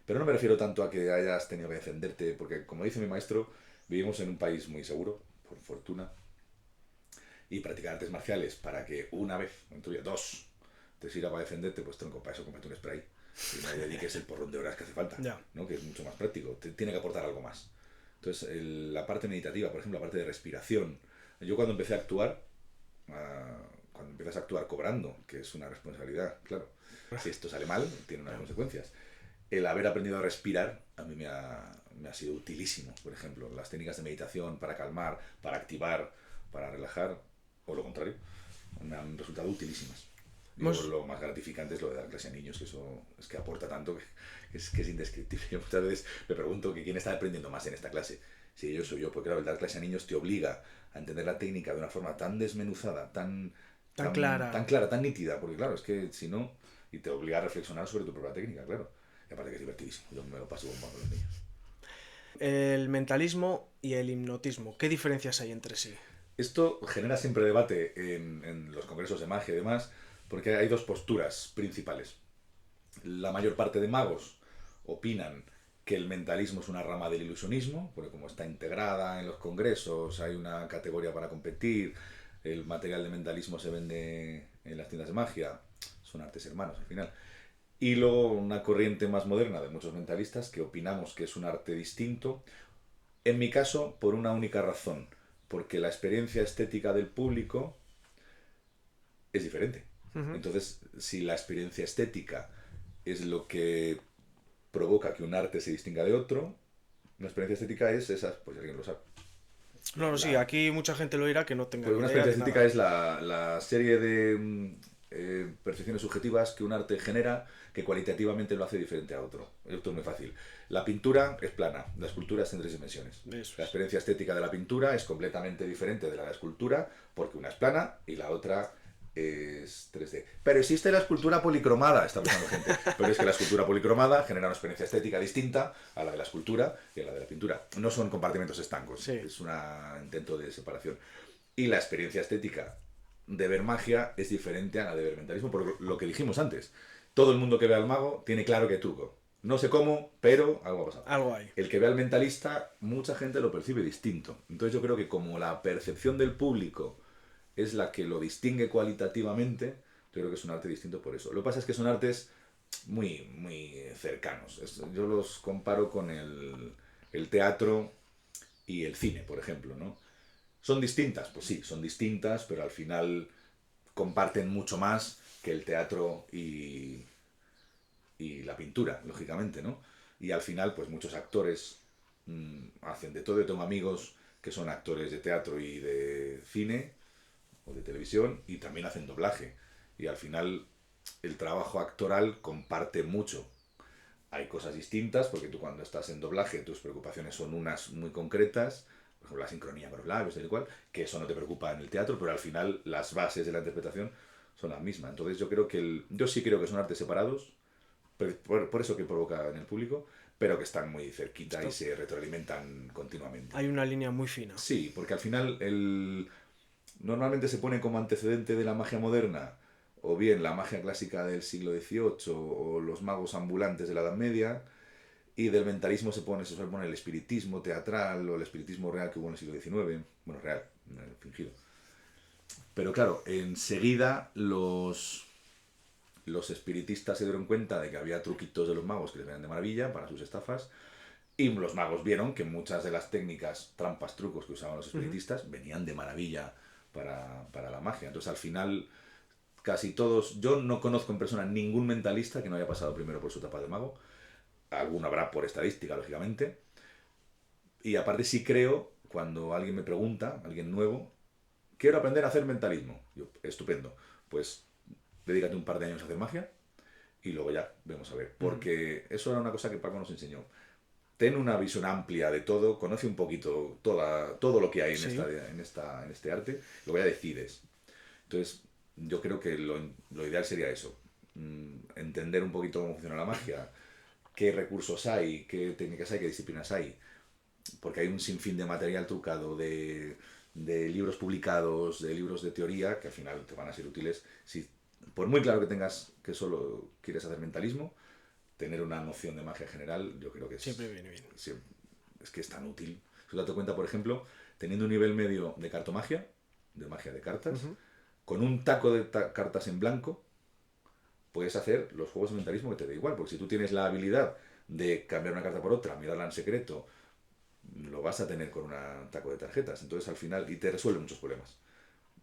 Pero no me refiero tanto a que hayas tenido que defenderte, porque como dice mi maestro, vivimos en un país muy seguro, por fortuna. Y practicar artes marciales para que una vez, en tu vida, 2, te sirva para defenderte, pues tronco, para eso cómprate un spray. Y no le dediques el porrón de horas que hace falta, Ya. ¿no? Que es mucho más práctico. Tiene que aportar algo más. Entonces, la parte meditativa, por ejemplo, la parte de respiración. Yo cuando empecé a actuar, cuando empiezas a actuar cobrando, que es una responsabilidad, claro. Si esto sale mal, tiene unas consecuencias. El haber aprendido a respirar a mí me ha sido utilísimo. Por ejemplo, las técnicas de meditación para calmar, para activar, para relajar, o lo contrario, me han resultado utilísimas. Y luego lo más gratificante es lo de dar clase a niños, que eso es que aporta tanto que es indescriptible. Yo muchas veces me pregunto que quién está aprendiendo más en esta clase. Si yo soy yo, porque claro, el dar clase a niños te obliga a entender la técnica de una forma tan desmenuzada, tan clara, tan nítida, porque claro, es que si no, y te obliga a reflexionar sobre tu propia técnica, claro. Y aparte que es divertidísimo, yo me lo paso bomba con los niños. El mentalismo y el hipnotismo, ¿qué diferencias hay entre sí? Esto genera siempre debate en los congresos de magia y demás, porque hay 2 posturas principales. La mayor parte de magos opinan que el mentalismo es una rama del ilusionismo, porque como está integrada en los congresos, hay una categoría para competir, el material de mentalismo se vende en las tiendas de magia, son artes hermanos al final. Y luego una corriente más moderna de muchos mentalistas que opinamos que es un arte distinto, en mi caso por una única razón, porque la experiencia estética del público es diferente. Entonces, si la experiencia estética es lo que provoca que un arte se distinga de otro, la experiencia estética es esa, pues alguien lo sabe. No, sí, aquí mucha gente lo dirá que no tenga Pues una idea experiencia de estética nada. es la serie de percepciones subjetivas que un arte genera que cualitativamente lo hace diferente a otro. Esto es muy fácil. La pintura es plana, la escultura está en 3 dimensiones. La experiencia estética de la pintura es completamente diferente de la escultura porque una es plana y la otra es 3D. Pero existe la escultura policromada, está pensando gente. Pero es que la escultura policromada genera una experiencia estética distinta a la de la escultura y a la de la pintura. No son compartimentos estancos, Sí. es un intento de separación. Y la experiencia estética de ver magia es diferente a la de ver mentalismo, por lo que dijimos antes. Todo el mundo que ve al mago tiene claro que hay truco. No sé cómo, pero algo ha pasado. Algo hay. El que ve al mentalista, mucha gente lo percibe distinto. Entonces yo creo que como la percepción del público es la que lo distingue cualitativamente, yo creo que es un arte distinto por eso. Lo que pasa es que son artes muy, muy cercanos. Yo los comparo con el teatro y el cine, por ejemplo, ¿no? ¿Son distintas? Pues sí, son distintas, pero al final comparten mucho más que el teatro y la pintura, lógicamente, ¿no? Y al final, pues muchos actores hacen de todo. Yo tengo amigos que son actores de teatro y de cine o de televisión y también hacen doblaje. Y al final el trabajo actoral comparte mucho. Hay cosas distintas porque tú cuando estás en doblaje tus preocupaciones son unas muy concretas, por ejemplo la sincronía con los labios, tal y cual, que eso no te preocupa en el teatro, pero al final las bases de la interpretación son las mismas. Entonces yo creo que yo sí creo que son artes separados, por eso que provoca en el público, pero que están muy cerquita y se retroalimentan continuamente. Hay una línea muy fina. Sí, porque al final normalmente se pone como antecedente de la magia moderna, o bien la magia clásica del siglo XVIII, o los magos ambulantes de la Edad Media, y del mentalismo se suele poner el espiritismo teatral o el espiritismo real que hubo en el siglo XIX, bueno, real, fingido. Pero claro, enseguida los espiritistas se dieron cuenta de que había truquitos de los magos que les venían de maravilla para sus estafas, y los magos vieron que muchas de las técnicas, trampas, trucos que usaban los espiritistas venían de maravilla para la magia. Entonces al final casi todos, yo no conozco en persona ningún mentalista que no haya pasado primero por su etapa de mago. Alguno habrá por estadística, lógicamente. Y aparte sí creo, cuando alguien me pregunta, alguien nuevo, quiero aprender a hacer mentalismo. Yo, estupendo. Pues dedícate un par de años a hacer magia y luego ya vemos a ver. Porque eso era una cosa que Paco nos enseñó. Ten una visión amplia de todo, conoce un poquito todo lo que hay Sí. en este arte, luego ya decides. Entonces, yo creo que lo ideal sería eso. Entender un poquito cómo funciona la magia, qué recursos hay, qué técnicas hay, qué disciplinas hay. Porque hay un sinfín de material trucado, de libros publicados, de libros de teoría, que al final te van a ser útiles. Si, por muy claro que tengas que solo quieres hacer mentalismo, tener una noción de magia general, yo creo que Siempre viene bien. es que es tan útil. Si te das cuenta, por ejemplo, teniendo un nivel medio de cartomagia, de magia de cartas, con un taco de cartas en blanco, puedes hacer los juegos de mentalismo que te da igual, porque si tú tienes la habilidad de cambiar una carta por otra, mirarla en secreto, lo vas a tener con un taco de tarjetas. Entonces al final, y te resuelve muchos problemas.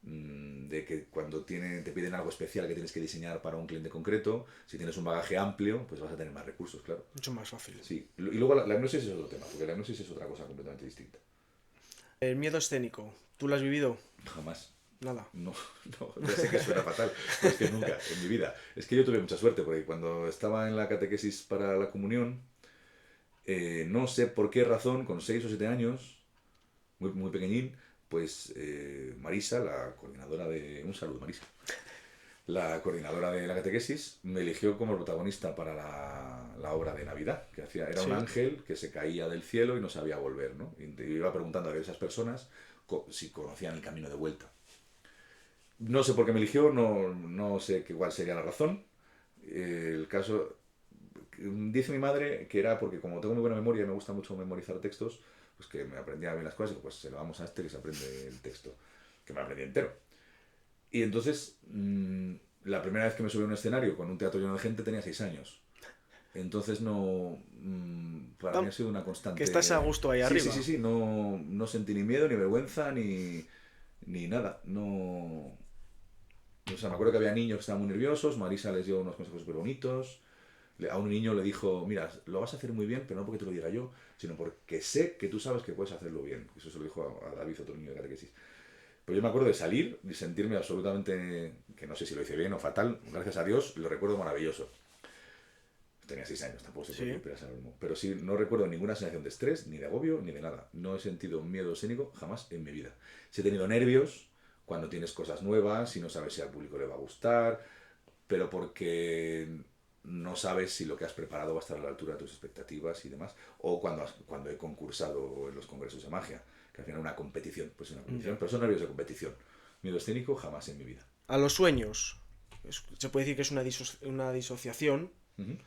De que cuando te piden algo especial que tienes que diseñar para un cliente concreto, si tienes un bagaje amplio, pues vas a tener más recursos, claro. Mucho más fácil. Sí, y luego la hipnosis es otro tema, porque la hipnosis es otra cosa completamente distinta. El miedo escénico, ¿tú lo has vivido? Jamás. Nada. No, ya sé que suena fatal, pero es que nunca en mi vida. Es que yo tuve mucha suerte, porque cuando estaba en la catequesis para la comunión, no sé por qué razón, con 6 o 7 años, muy, muy pequeñín, pues Marisa, la coordinadora de... Un saludo, Marisa. La coordinadora de la catequesis me eligió como protagonista para la obra de Navidad que hacía. Era Sí. un ángel que se caía del cielo y no sabía volver, ¿no? Y te iba preguntando a esas personas si conocían el camino de vuelta. No sé por qué me eligió, no sé cuál sería la razón. El caso, dice mi madre que era porque como tengo muy buena memoria y me gusta mucho memorizar textos, pues que me aprendía bien las cosas y pues se lo damos a este que se aprende el texto, que me lo aprendí entero. Y entonces, la primera vez que me subí a un escenario con un teatro lleno de gente tenía 6 años. Entonces para mí ha sido una constante. Que estás a gusto ahí sí, arriba. Sí, no sentí ni miedo, ni vergüenza, ni nada. No, o sea, me acuerdo que había niños que estaban muy nerviosos, Marisa les dio unos consejos súper bonitos. A un niño le dijo, mira, lo vas a hacer muy bien, pero no porque te lo diga yo, sino porque sé que tú sabes que puedes hacerlo bien. Eso se lo dijo a David, otro niño de catequesis. Pero yo me acuerdo de salir y sentirme absolutamente, que no sé si lo hice bien o fatal, gracias a Dios, lo recuerdo maravilloso. Tenía 6 años, tampoco se puede esperar al mismo. Pero sí, no recuerdo ninguna sensación de estrés, ni de agobio, ni de nada. No he sentido miedo escénico jamás en mi vida. Sí he tenido nervios cuando tienes cosas nuevas y no sabes si al público le va a gustar, pero porque no sabes si lo que has preparado va a estar a la altura de tus expectativas y demás, o cuando he concursado en los congresos de magia, que al final una competición, pues una competición, pero son nervios de competición. Miedo escénico jamás en mi vida. A los sueños, se puede decir que es una disociación. Ujú.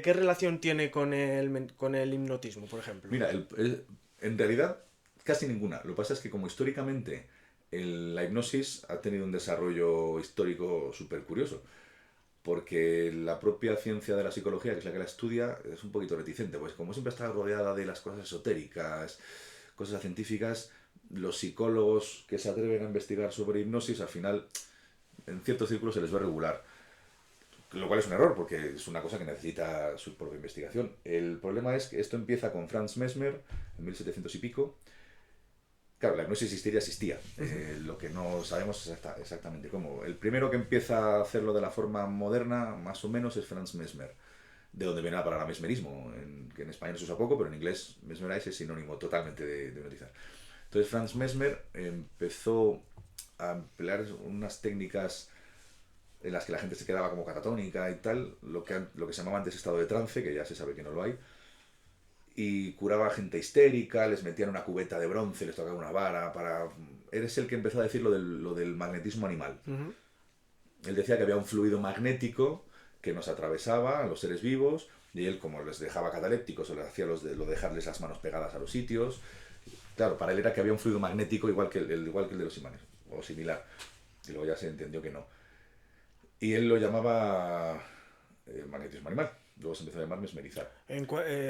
¿Qué relación tiene con el hipnotismo, por ejemplo? Mira, en realidad casi ninguna. Lo que pasa es que como históricamente la hipnosis ha tenido un desarrollo histórico súper curioso, porque la propia ciencia de la psicología, que es la que la estudia, es un poquito reticente, pues como siempre está rodeada de las cosas esotéricas, cosas científicas, los psicólogos que se atreven a investigar sobre hipnosis, al final, en ciertos círculos se les ve regular. Lo cual es un error, porque es una cosa que necesita su propia investigación. El problema es que esto empieza con Franz Mesmer, en 1700 y pico. Claro, la hipnosis existía. Lo que no sabemos exactamente cómo. El primero que empieza a hacerlo de la forma moderna, más o menos, es Franz Mesmer. De donde viene la palabra mesmerismo, que en español se usa poco, pero en inglés mesmerize es sinónimo totalmente de hipnotizar. Entonces Franz Mesmer empezó a emplear unas técnicas en las que la gente se quedaba como catatónica y tal, lo que se llamaba antes estado de trance, que ya se sabe que no lo hay, y curaba a gente histérica, les metían una cubeta de bronce, les tocaba una vara para... Eres el que empezó a decir lo del magnetismo animal. Uh-huh. Él decía que había un fluido magnético que nos atravesaba a los seres vivos, y él, como les dejaba catalépticos, o les hacía lo de dejarles las manos pegadas a los sitios, claro, para él era que había un fluido magnético igual que el de los imanes, o similar, y luego ya se entendió que no. Y él lo llamaba magnetismo animal. Luego se empezó a llamar mesmerizar.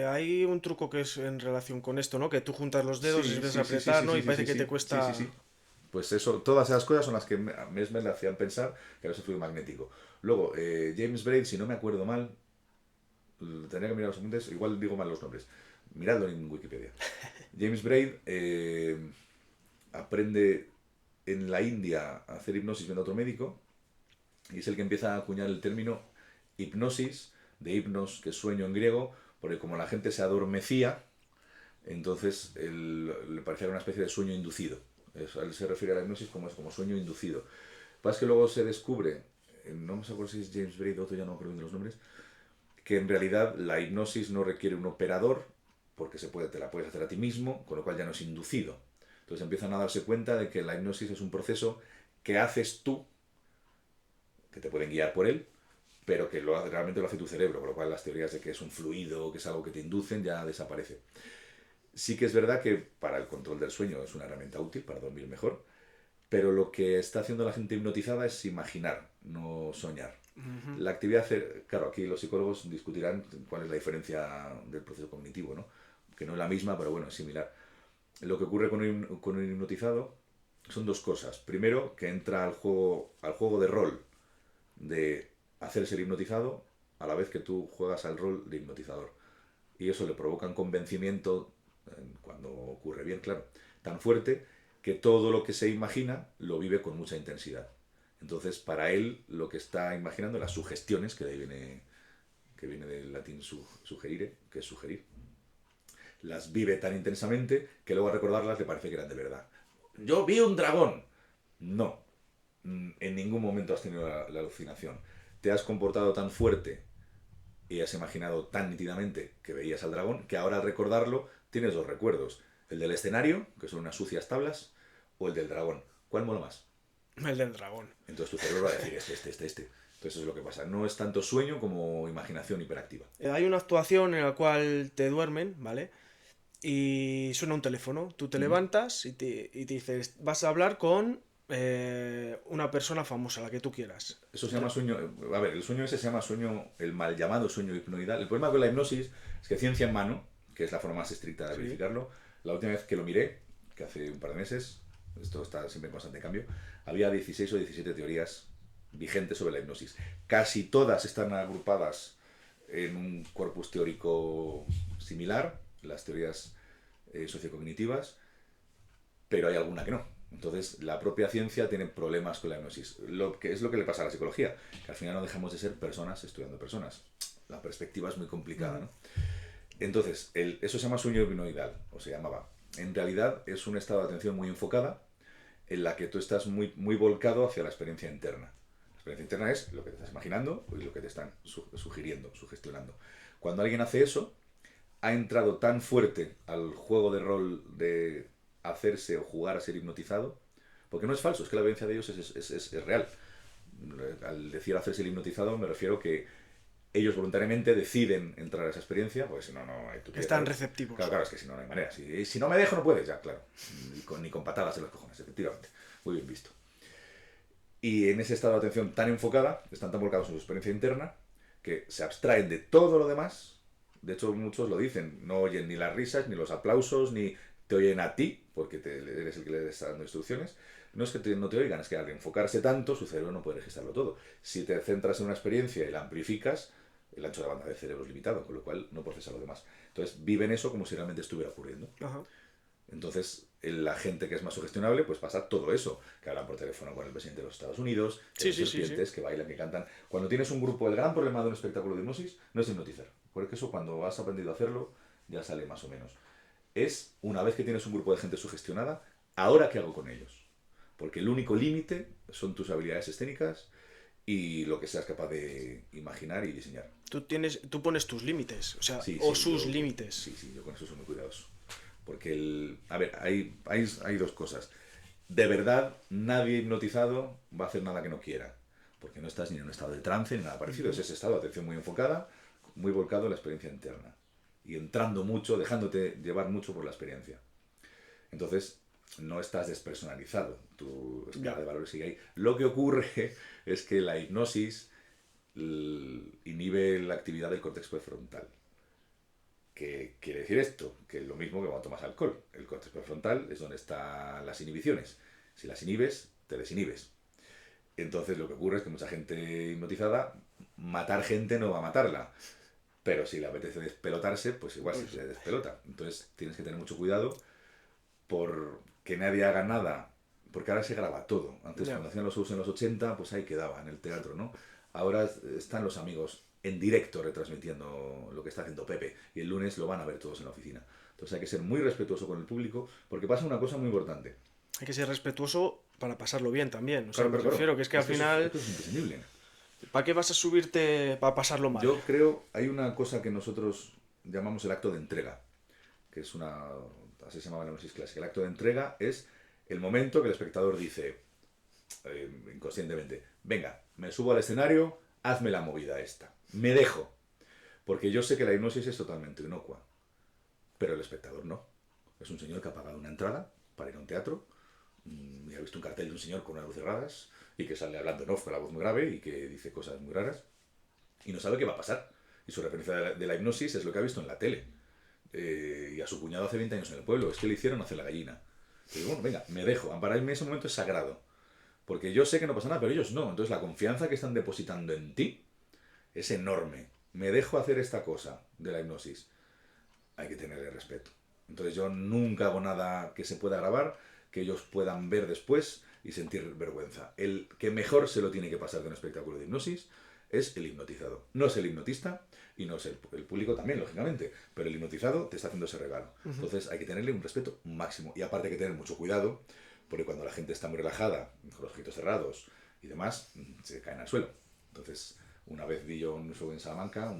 Hay un truco que es en relación con esto, ¿no? Que tú juntas los dedos y Sí, empiezas sí, a sí, sí, apretar, sí, ¿no? sí, Y sí, parece sí, que sí, te cuesta... sí, sí, sí. Pues eso, todas esas cosas son las que a Mesmer le hacían pensar que era ese fluido magnético. Luego, James Braid, si no me acuerdo mal, tendría que mirar los apuntes, igual digo mal los nombres. Miradlo en Wikipedia. James Braid aprende en la India a hacer hipnosis viendo a otro médico, y es el que empieza a acuñar el término hipnosis, de hipnos, que es sueño en griego, porque como la gente se adormecía, entonces le parecía una especie de sueño inducido. Él se refiere a la hipnosis como sueño inducido. Lo que pasa es que luego se descubre, no me acuerdo si es James Braid o otro, ya no me acuerdo de los nombres, que en realidad la hipnosis no requiere un operador, porque te la puedes hacer a ti mismo, con lo cual ya no es inducido. Entonces empiezan a darse cuenta de que la hipnosis es un proceso que haces tú, que te pueden guiar por él, pero que realmente lo hace tu cerebro, con lo cual las teorías de que es un fluido, que es algo que te inducen, ya desaparece. Sí que es verdad que para el control del sueño es una herramienta útil para dormir mejor, pero lo que está haciendo la gente hipnotizada es imaginar, no soñar. Uh-huh. La actividad, claro, aquí los psicólogos discutirán cuál es la diferencia del proceso cognitivo, ¿no? Que no es la misma, pero bueno, es similar. Lo que ocurre con un hipnotizado son dos cosas. Primero, que entra al juego de rol de hacer ser hipnotizado a la vez que tú juegas al rol de hipnotizador. Y eso le provoca un convencimiento, cuando ocurre bien, claro, tan fuerte que todo lo que se imagina lo vive con mucha intensidad. Entonces, para él, lo que está imaginando, las sugestiones, que de ahí viene del latín sugerire, que es sugerir, las vive tan intensamente que luego a recordarlas le parece que eran de verdad. ¡Yo vi un dragón! No, en ningún momento has tenido la alucinación. Te has comportado tan fuerte y has imaginado tan nítidamente que veías al dragón que ahora al recordarlo tienes dos recuerdos. El del escenario, que son unas sucias tablas, o el del dragón. ¿Cuál mola más? El del dragón. Entonces tu cerebro va a decir este. Entonces eso es lo que pasa. No es tanto sueño como imaginación hiperactiva. Hay una actuación en la cual te duermen, ¿vale? Y suena un teléfono. Tú te levantas y te dices, vas a hablar con una persona famosa, la que tú quieras. Eso se llama sueño. A ver, el sueño ese se llama sueño, el mal llamado sueño hipnoidal. El problema con la hipnosis es que ciencia en mano, que es la forma más estricta de verificarlo, la última vez que lo miré, que hace un par de meses, esto está siempre en constante cambio, había 16 o 17 teorías vigentes sobre la hipnosis. Casi todas están agrupadas en un corpus teórico similar, las teorías sociocognitivas, pero hay alguna que no. Entonces, la propia ciencia tiene problemas con la hipnosis. Lo que le pasa a la psicología, que al final no dejamos de ser personas estudiando personas. La perspectiva es muy complicada, ¿no? Entonces, eso se llama sueño hipnoidal, o se llamaba. En realidad es un estado de atención muy enfocada, en la que tú estás muy, muy volcado hacia la experiencia interna. La experiencia interna es lo que te estás imaginando y lo que te están sugiriendo, sugestionando. Cuando alguien hace eso, ha entrado tan fuerte al juego de rol de hacerse o jugar a ser hipnotizado, porque no es falso, es que la vivencia de ellos es real. Al decir hacerse el hipnotizado me refiero que ellos voluntariamente deciden entrar a esa experiencia, pues si no, no hay tu Están receptivos. Claro, claro, es que si no, no hay manera. Si no me dejo, no puedes, ya, claro. Ni con patadas en los cojones, efectivamente. Muy bien visto. Y en ese estado de atención tan enfocada, están tan volcados en su experiencia interna, que se abstraen de todo lo demás. De hecho, muchos lo dicen, no oyen ni las risas, ni los aplausos, ni te oyen a ti, porque eres el que le está dando instrucciones. No es que no te oigan, es que al enfocarse tanto, su cerebro no puede registrarlo todo. Si te centras en una experiencia y la amplificas, el ancho de banda del cerebro es limitado, con lo cual no procesa lo demás. Entonces viven eso como si realmente estuviera ocurriendo. Ajá. Entonces, la gente que es más sugestionable, pues pasa todo eso. Que hablan por teléfono con el presidente de los Estados Unidos, que Sí, ven sí, sí, serpientes, sí. que bailan, que cantan. Cuando tienes un grupo, el gran problema de un espectáculo de hipnosis no es hipnotizar. Porque eso cuando has aprendido a hacerlo, ya sale más o menos. Es, una vez que tienes un grupo de gente sugestionada, ¿ahora qué hago con ellos? Porque el único límite son tus habilidades escénicas y lo que seas capaz de imaginar y diseñar. Tú pones tus límites, o sea, Sí, o sí, sus límites. sí, yo con eso soy muy cuidadoso. Porque a ver, hay dos cosas. De verdad, nadie hipnotizado va a hacer nada que no quiera. Porque no estás ni en un estado de trance ni nada parecido. Es ese estado de atención muy enfocada, muy volcado en la experiencia interna. Y entrando mucho, dejándote llevar mucho por la experiencia. Entonces, no estás despersonalizado. Tu escala Ya. de valores sigue ahí. Lo que ocurre es que la hipnosis inhibe la actividad del córtex prefrontal. ¿Qué quiere decir esto? Que es lo mismo que cuando tomas alcohol. El córtex prefrontal es donde están las inhibiciones. Si las inhibes, te desinhibes. Entonces lo que ocurre es que mucha gente hipnotizada, matar gente no va a matarla. Pero si le apetece despelotarse, pues igual Pues, se despelota. Entonces tienes que tener mucho cuidado por que nadie haga nada. Porque ahora se graba todo. Antes ya. cuando hacían los shows en los 80, pues ahí quedaba en el teatro, ¿no? Ahora están los amigos en directo retransmitiendo lo que está haciendo Pepe. Y el lunes lo van a ver todos en la oficina. Entonces hay que ser muy respetuoso con el público porque pasa una cosa muy importante. Hay que ser respetuoso para pasarlo bien también. O sea, Claro, me claro, claro. refiero que es que al final, Esto es imprescindible. ¿para qué vas a subirte para pasarlo mal? Yo creo, hay una cosa que nosotros llamamos el acto de entrega, que es así se llamaba en la hipnosis clásica. El acto de entrega es el momento que el espectador dice, inconscientemente, venga, me subo al escenario, hazme la movida esta, me dejo. Porque yo sé que la hipnosis es totalmente inocua, pero el espectador no. Es un señor que ha pagado una entrada para ir a un teatro y ha visto un cartel de un señor con unas luces raras y que sale hablando en off con la voz muy grave y que dice cosas muy raras y no sabe qué va a pasar. Y su referencia de la hipnosis es lo que ha visto en la tele. Y a su cuñado hace 20 años en el pueblo, es que le hicieron hacer la gallina. Y digo, bueno, venga, me dejo. Para mí ese momento es sagrado. Porque yo sé que no pasa nada, pero ellos no. Entonces la confianza que están depositando en ti es enorme. Me dejo hacer esta cosa de la hipnosis. Hay que tenerle respeto. Entonces yo nunca hago nada que se pueda grabar, que ellos puedan ver después y sentir vergüenza. El que mejor se lo tiene que pasar de un espectáculo de hipnosis es el hipnotizado. No es el hipnotista y no es el público también, lógicamente, pero el hipnotizado te está haciendo ese regalo. Entonces hay que tenerle un respeto máximo y aparte hay que tener mucho cuidado porque cuando la gente está muy relajada, con los ojitos cerrados y demás, se caen al suelo. Entonces, una vez vi yo un show en Salamanca,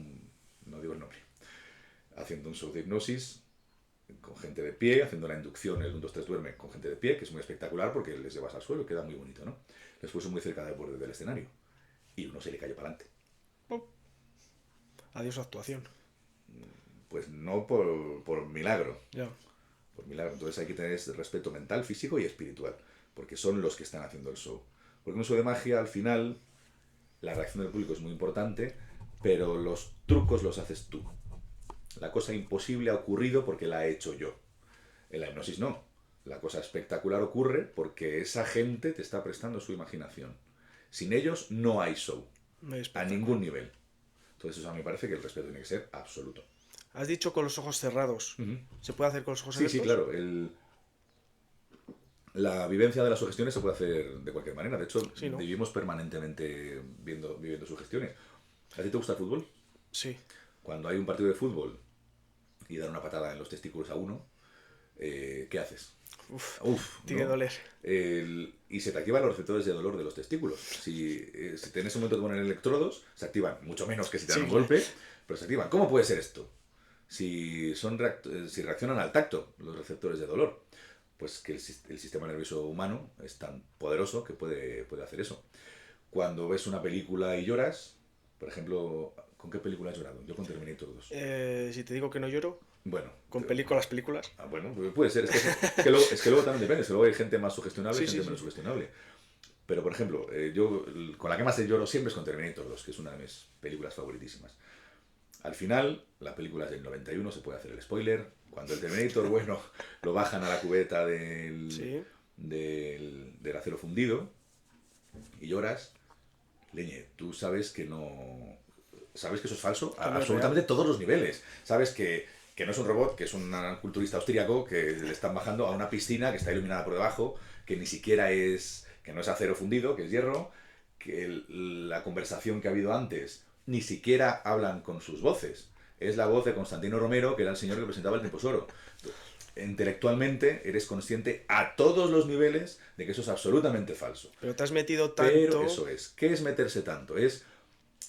no digo el nombre, haciendo un show de hipnosis con gente de pie, haciendo la inducción, el 1, 2, 3 duerme con gente de pie, que es muy espectacular porque les llevas al suelo y queda muy bonito, ¿no? Les puso muy cerca del borde del escenario y uno se le cayó para adelante. Pum. Adiós actuación. Pues no por milagro, Ya. por milagro. Entonces hay que tener ese respeto mental, físico y espiritual, porque son los que están haciendo el show. Porque un show de magia, al final, la reacción del público es muy importante, pero los trucos los haces tú. La cosa imposible ha ocurrido porque la he hecho yo. En la hipnosis no. La cosa espectacular ocurre porque esa gente te está prestando su imaginación. Sin ellos no hay show. No hay A espectáculo. ningún nivel. Entonces eso a mí me parece que el respeto tiene que ser absoluto. Has dicho con los ojos cerrados. ¿Se puede hacer con los ojos Sí, sí, abiertos? claro. La vivencia de las sugestiones se puede hacer de cualquier manera. De hecho, Sí, ¿no? vivimos permanentemente viviendo sugestiones. ¿A ti te gusta el fútbol? Sí. Cuando hay un partido de fútbol y dan una patada en los testículos a uno, ¿qué haces? Uf, Uf, tiene que ¿no? doler. Y se te activan los receptores de dolor de los testículos. Si en ese momento te ponen electrodos, se activan, mucho menos que si te dan Sí, un claro. golpe, pero se activan. ¿Cómo puede ser esto? Si reaccionan al tacto los receptores de dolor, pues que el sistema nervioso humano es tan poderoso que puede hacer eso. Cuando ves una película y lloras, por ejemplo, ¿con qué película has llorado? Yo con Terminator 2. Si te digo que no lloro, Bueno, con te- películas. bueno, puede ser. Es que luego también depende. Es que luego hay gente más sugestionable y Sí, sí, gente sí, menos sí. sugestionable. Pero, por ejemplo, yo con la que más lloro siempre es con Terminator 2, que es una de mis películas favoritísimas. Al final, la película es del 91, se puede hacer el spoiler. Cuando el Terminator, bueno, lo bajan a la cubeta Sí. del acero fundido y lloras, leñe, tú sabes que no. Sabes que eso es falso Que a no es real. absolutamente todos los niveles. Sabes que no es un robot, que es un culturista austríaco que le están bajando a una piscina que está iluminada por debajo, que ni siquiera es. Que no es acero fundido, que es hierro, que la conversación que ha habido antes ni siquiera hablan con sus voces. Es la voz de Constantino Romero, que era el señor que presentaba el Temposoro. Intelectualmente eres consciente a todos los niveles de que eso es absolutamente falso. Pero te has metido Pero tanto. eso es. ¿Qué es meterse tanto? Es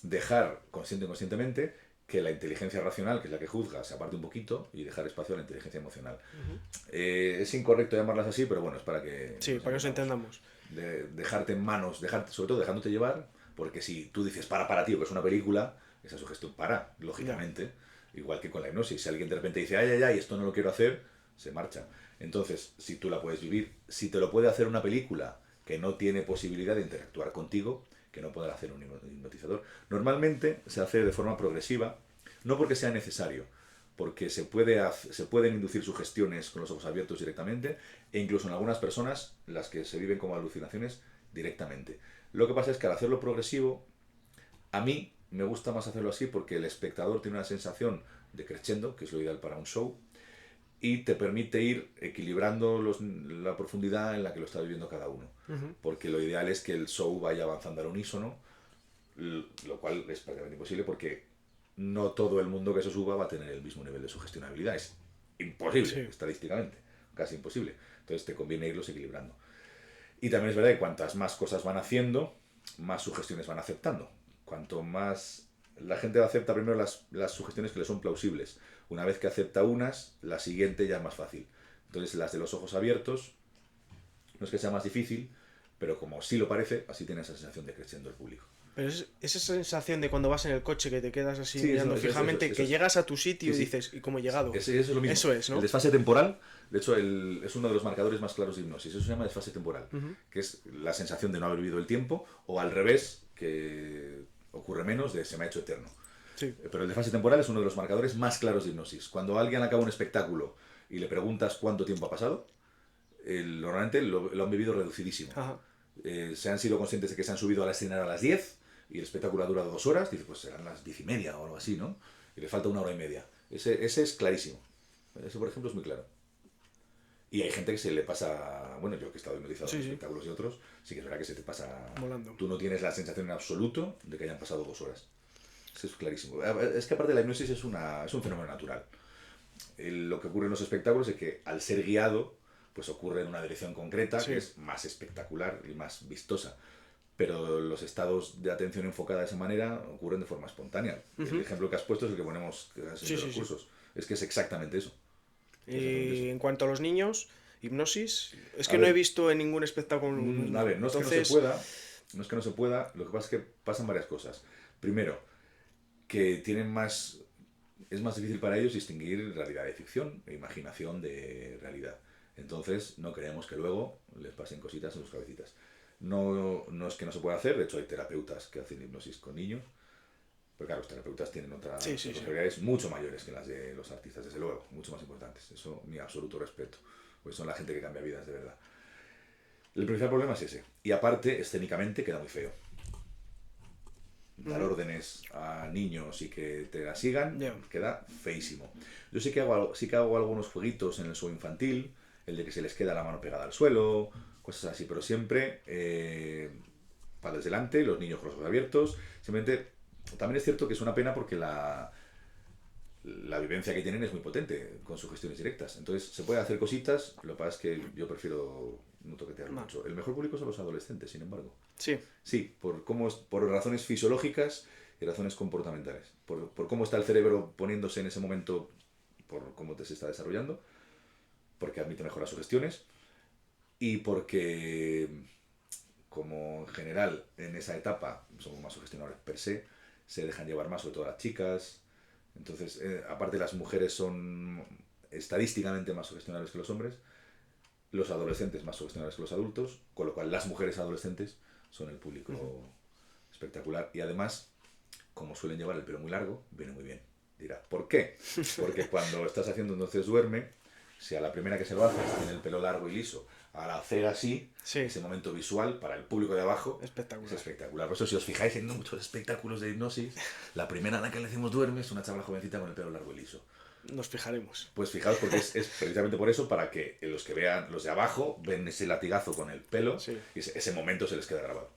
dejar, consciente o inconscientemente, que la inteligencia racional, que es la que juzga, se aparte un poquito y dejar espacio a la inteligencia emocional. Es incorrecto llamarlas así, pero bueno, es para que Sí, nos para que nos entendamos. entendamos. Dejarte en manos, sobre todo dejándote llevar, porque si tú dices para, tío, que es una película, esa sugestión para, Ya. lógicamente. Igual que con la hipnosis. Si alguien de repente dice, ay, ay, ay, esto no lo quiero hacer, se marcha. Entonces, si tú la puedes vivir, si te lo puede hacer una película que no tiene posibilidad de interactuar contigo, que no puede hacer un hipnotizador. Normalmente se hace de forma progresiva, no porque sea necesario, porque se pueden inducir sugestiones con los ojos abiertos directamente, e incluso en algunas personas las que se viven como alucinaciones directamente. Lo que pasa es que al hacerlo progresivo, a mí me gusta más hacerlo así porque el espectador tiene una sensación de crescendo, que es lo ideal para un show, y te permite ir equilibrando la profundidad en la que lo está viviendo cada uno. Ujú. Porque lo ideal es que el show vaya avanzando al unísono, lo cual es prácticamente imposible porque no todo el mundo que se suba va a tener el mismo nivel de sugestionabilidad. Es imposible, Sí. estadísticamente, casi imposible. Entonces te conviene irlos equilibrando. Y también es verdad que cuantas más cosas van haciendo, más sugestiones van aceptando. Cuanto más la gente acepta primero las sugestiones que le son plausibles. Una vez que acepta unas, la siguiente ya es más fácil. Entonces las de los ojos abiertos, no es que sea más difícil, pero como sí lo parece, así tiene esa sensación de creciendo el público. Pero es esa sensación de cuando vas en el coche que te quedas así Sí, mirando fijamente, eso que es. llegas a tu sitio Sí, y sí. dices, ¿y cómo he llegado? Eso es lo mismo. Eso es, El ¿no? desfase temporal, de hecho, es uno de los marcadores más claros de hipnosis. Eso se llama desfase temporal, que es la sensación de no haber vivido el tiempo, o al revés, que ocurre menos, de se me ha hecho eterno. Sí. Pero el desfase temporal es uno de los marcadores más claros de hipnosis. Cuando alguien acaba un espectáculo y le preguntas cuánto tiempo ha pasado, normalmente lo han vivido reducidísimo. Ajá. Se han sido conscientes de que se han subido a la escena a las 10 y el espectáculo ha durado 2 horas, dice, pues serán las 10 y media o algo así, ¿no? Y le falta 1 hora y media. Ese es clarísimo. Ese, por ejemplo, es muy claro. Y hay gente que se le pasa, bueno, yo que he estado hipnotizado en Sí, sí. espectáculos y otros, sí que es verdad que se te pasa, Volando. tú no tienes la sensación en absoluto de que hayan pasado 2 horas. Eso es clarísimo. Es que aparte la hipnosis es un fenómeno natural. Lo que ocurre en los espectáculos es que al ser guiado, pues ocurre en una dirección concreta, Sí. que es más espectacular y más vistosa. Pero los estados de atención enfocada de esa manera ocurren de forma espontánea. El ejemplo que has puesto es el que ponemos casi Sí, en sí, los sí. cursos. Es que es exactamente eso. Exactamente eso. Y en cuanto a los niños, hipnosis, es A que no he ver, visto en ningún espectáculo con un a niño. ver, no es que no se Entonces, pueda, no es que no se pueda, lo que pasa es que pasan varias cosas. Primero, que tienen más, es más difícil para ellos distinguir realidad de ficción e imaginación de realidad. Entonces, no queremos que luego les pasen cositas en sus cabecitas. No es que no se pueda hacer, de hecho hay terapeutas que hacen hipnosis con niños, pero claro, los terapeutas tienen otras sí, sí, sí. responsabilidades mucho mayores que las de los artistas, desde luego, mucho más importantes. Eso, mi absoluto respeto, pues son la gente que cambia vidas de verdad. El principal problema es ese. Y aparte, escénicamente queda muy feo. Dar órdenes a niños y que te la sigan, Ya. queda feísimo. Yo sí que hago algunos jueguitos en el show infantil, el de que se les queda la mano pegada al suelo, cosas así, pero siempre para delante, los niños con los ojos abiertos. Simplemente, también es cierto que es una pena porque la vivencia que tienen es muy potente con sugestiones directas. Entonces se puede hacer cositas, lo que pasa es que yo prefiero no toquetearlo mucho. El mejor público son los adolescentes, sin embargo. Sí. Sí, por razones fisiológicas y razones comportamentales. Por cómo está el cerebro poniéndose en ese momento, por cómo te se está desarrollando, porque admite mejor las sugestiones y porque, como en general en esa etapa somos más sugestionables per se dejan llevar más, sobre todo las chicas. Entonces, aparte las mujeres son estadísticamente más sugestionables que los hombres, los adolescentes más sugestionables que los adultos, con lo cual las mujeres adolescentes son el público espectacular. Y además, como suelen llevar el pelo muy largo, viene muy bien. Dirá, ¿por qué? Porque cuando estás haciendo entonces duerme, si a la primera que se lo haces tiene el pelo largo y liso, al hacer así, Sí. ese momento visual para el público de abajo Espectacular. es espectacular. Por eso, si os fijáis en muchos espectáculos de hipnosis, la primera a la que le hacemos duerme es una chavala jovencita con el pelo largo y liso. Nos fijaremos. Pues fijaos, porque es precisamente por eso, para que los que vean, los de abajo, ven ese latigazo con el pelo Sí. y ese momento se les queda grabado.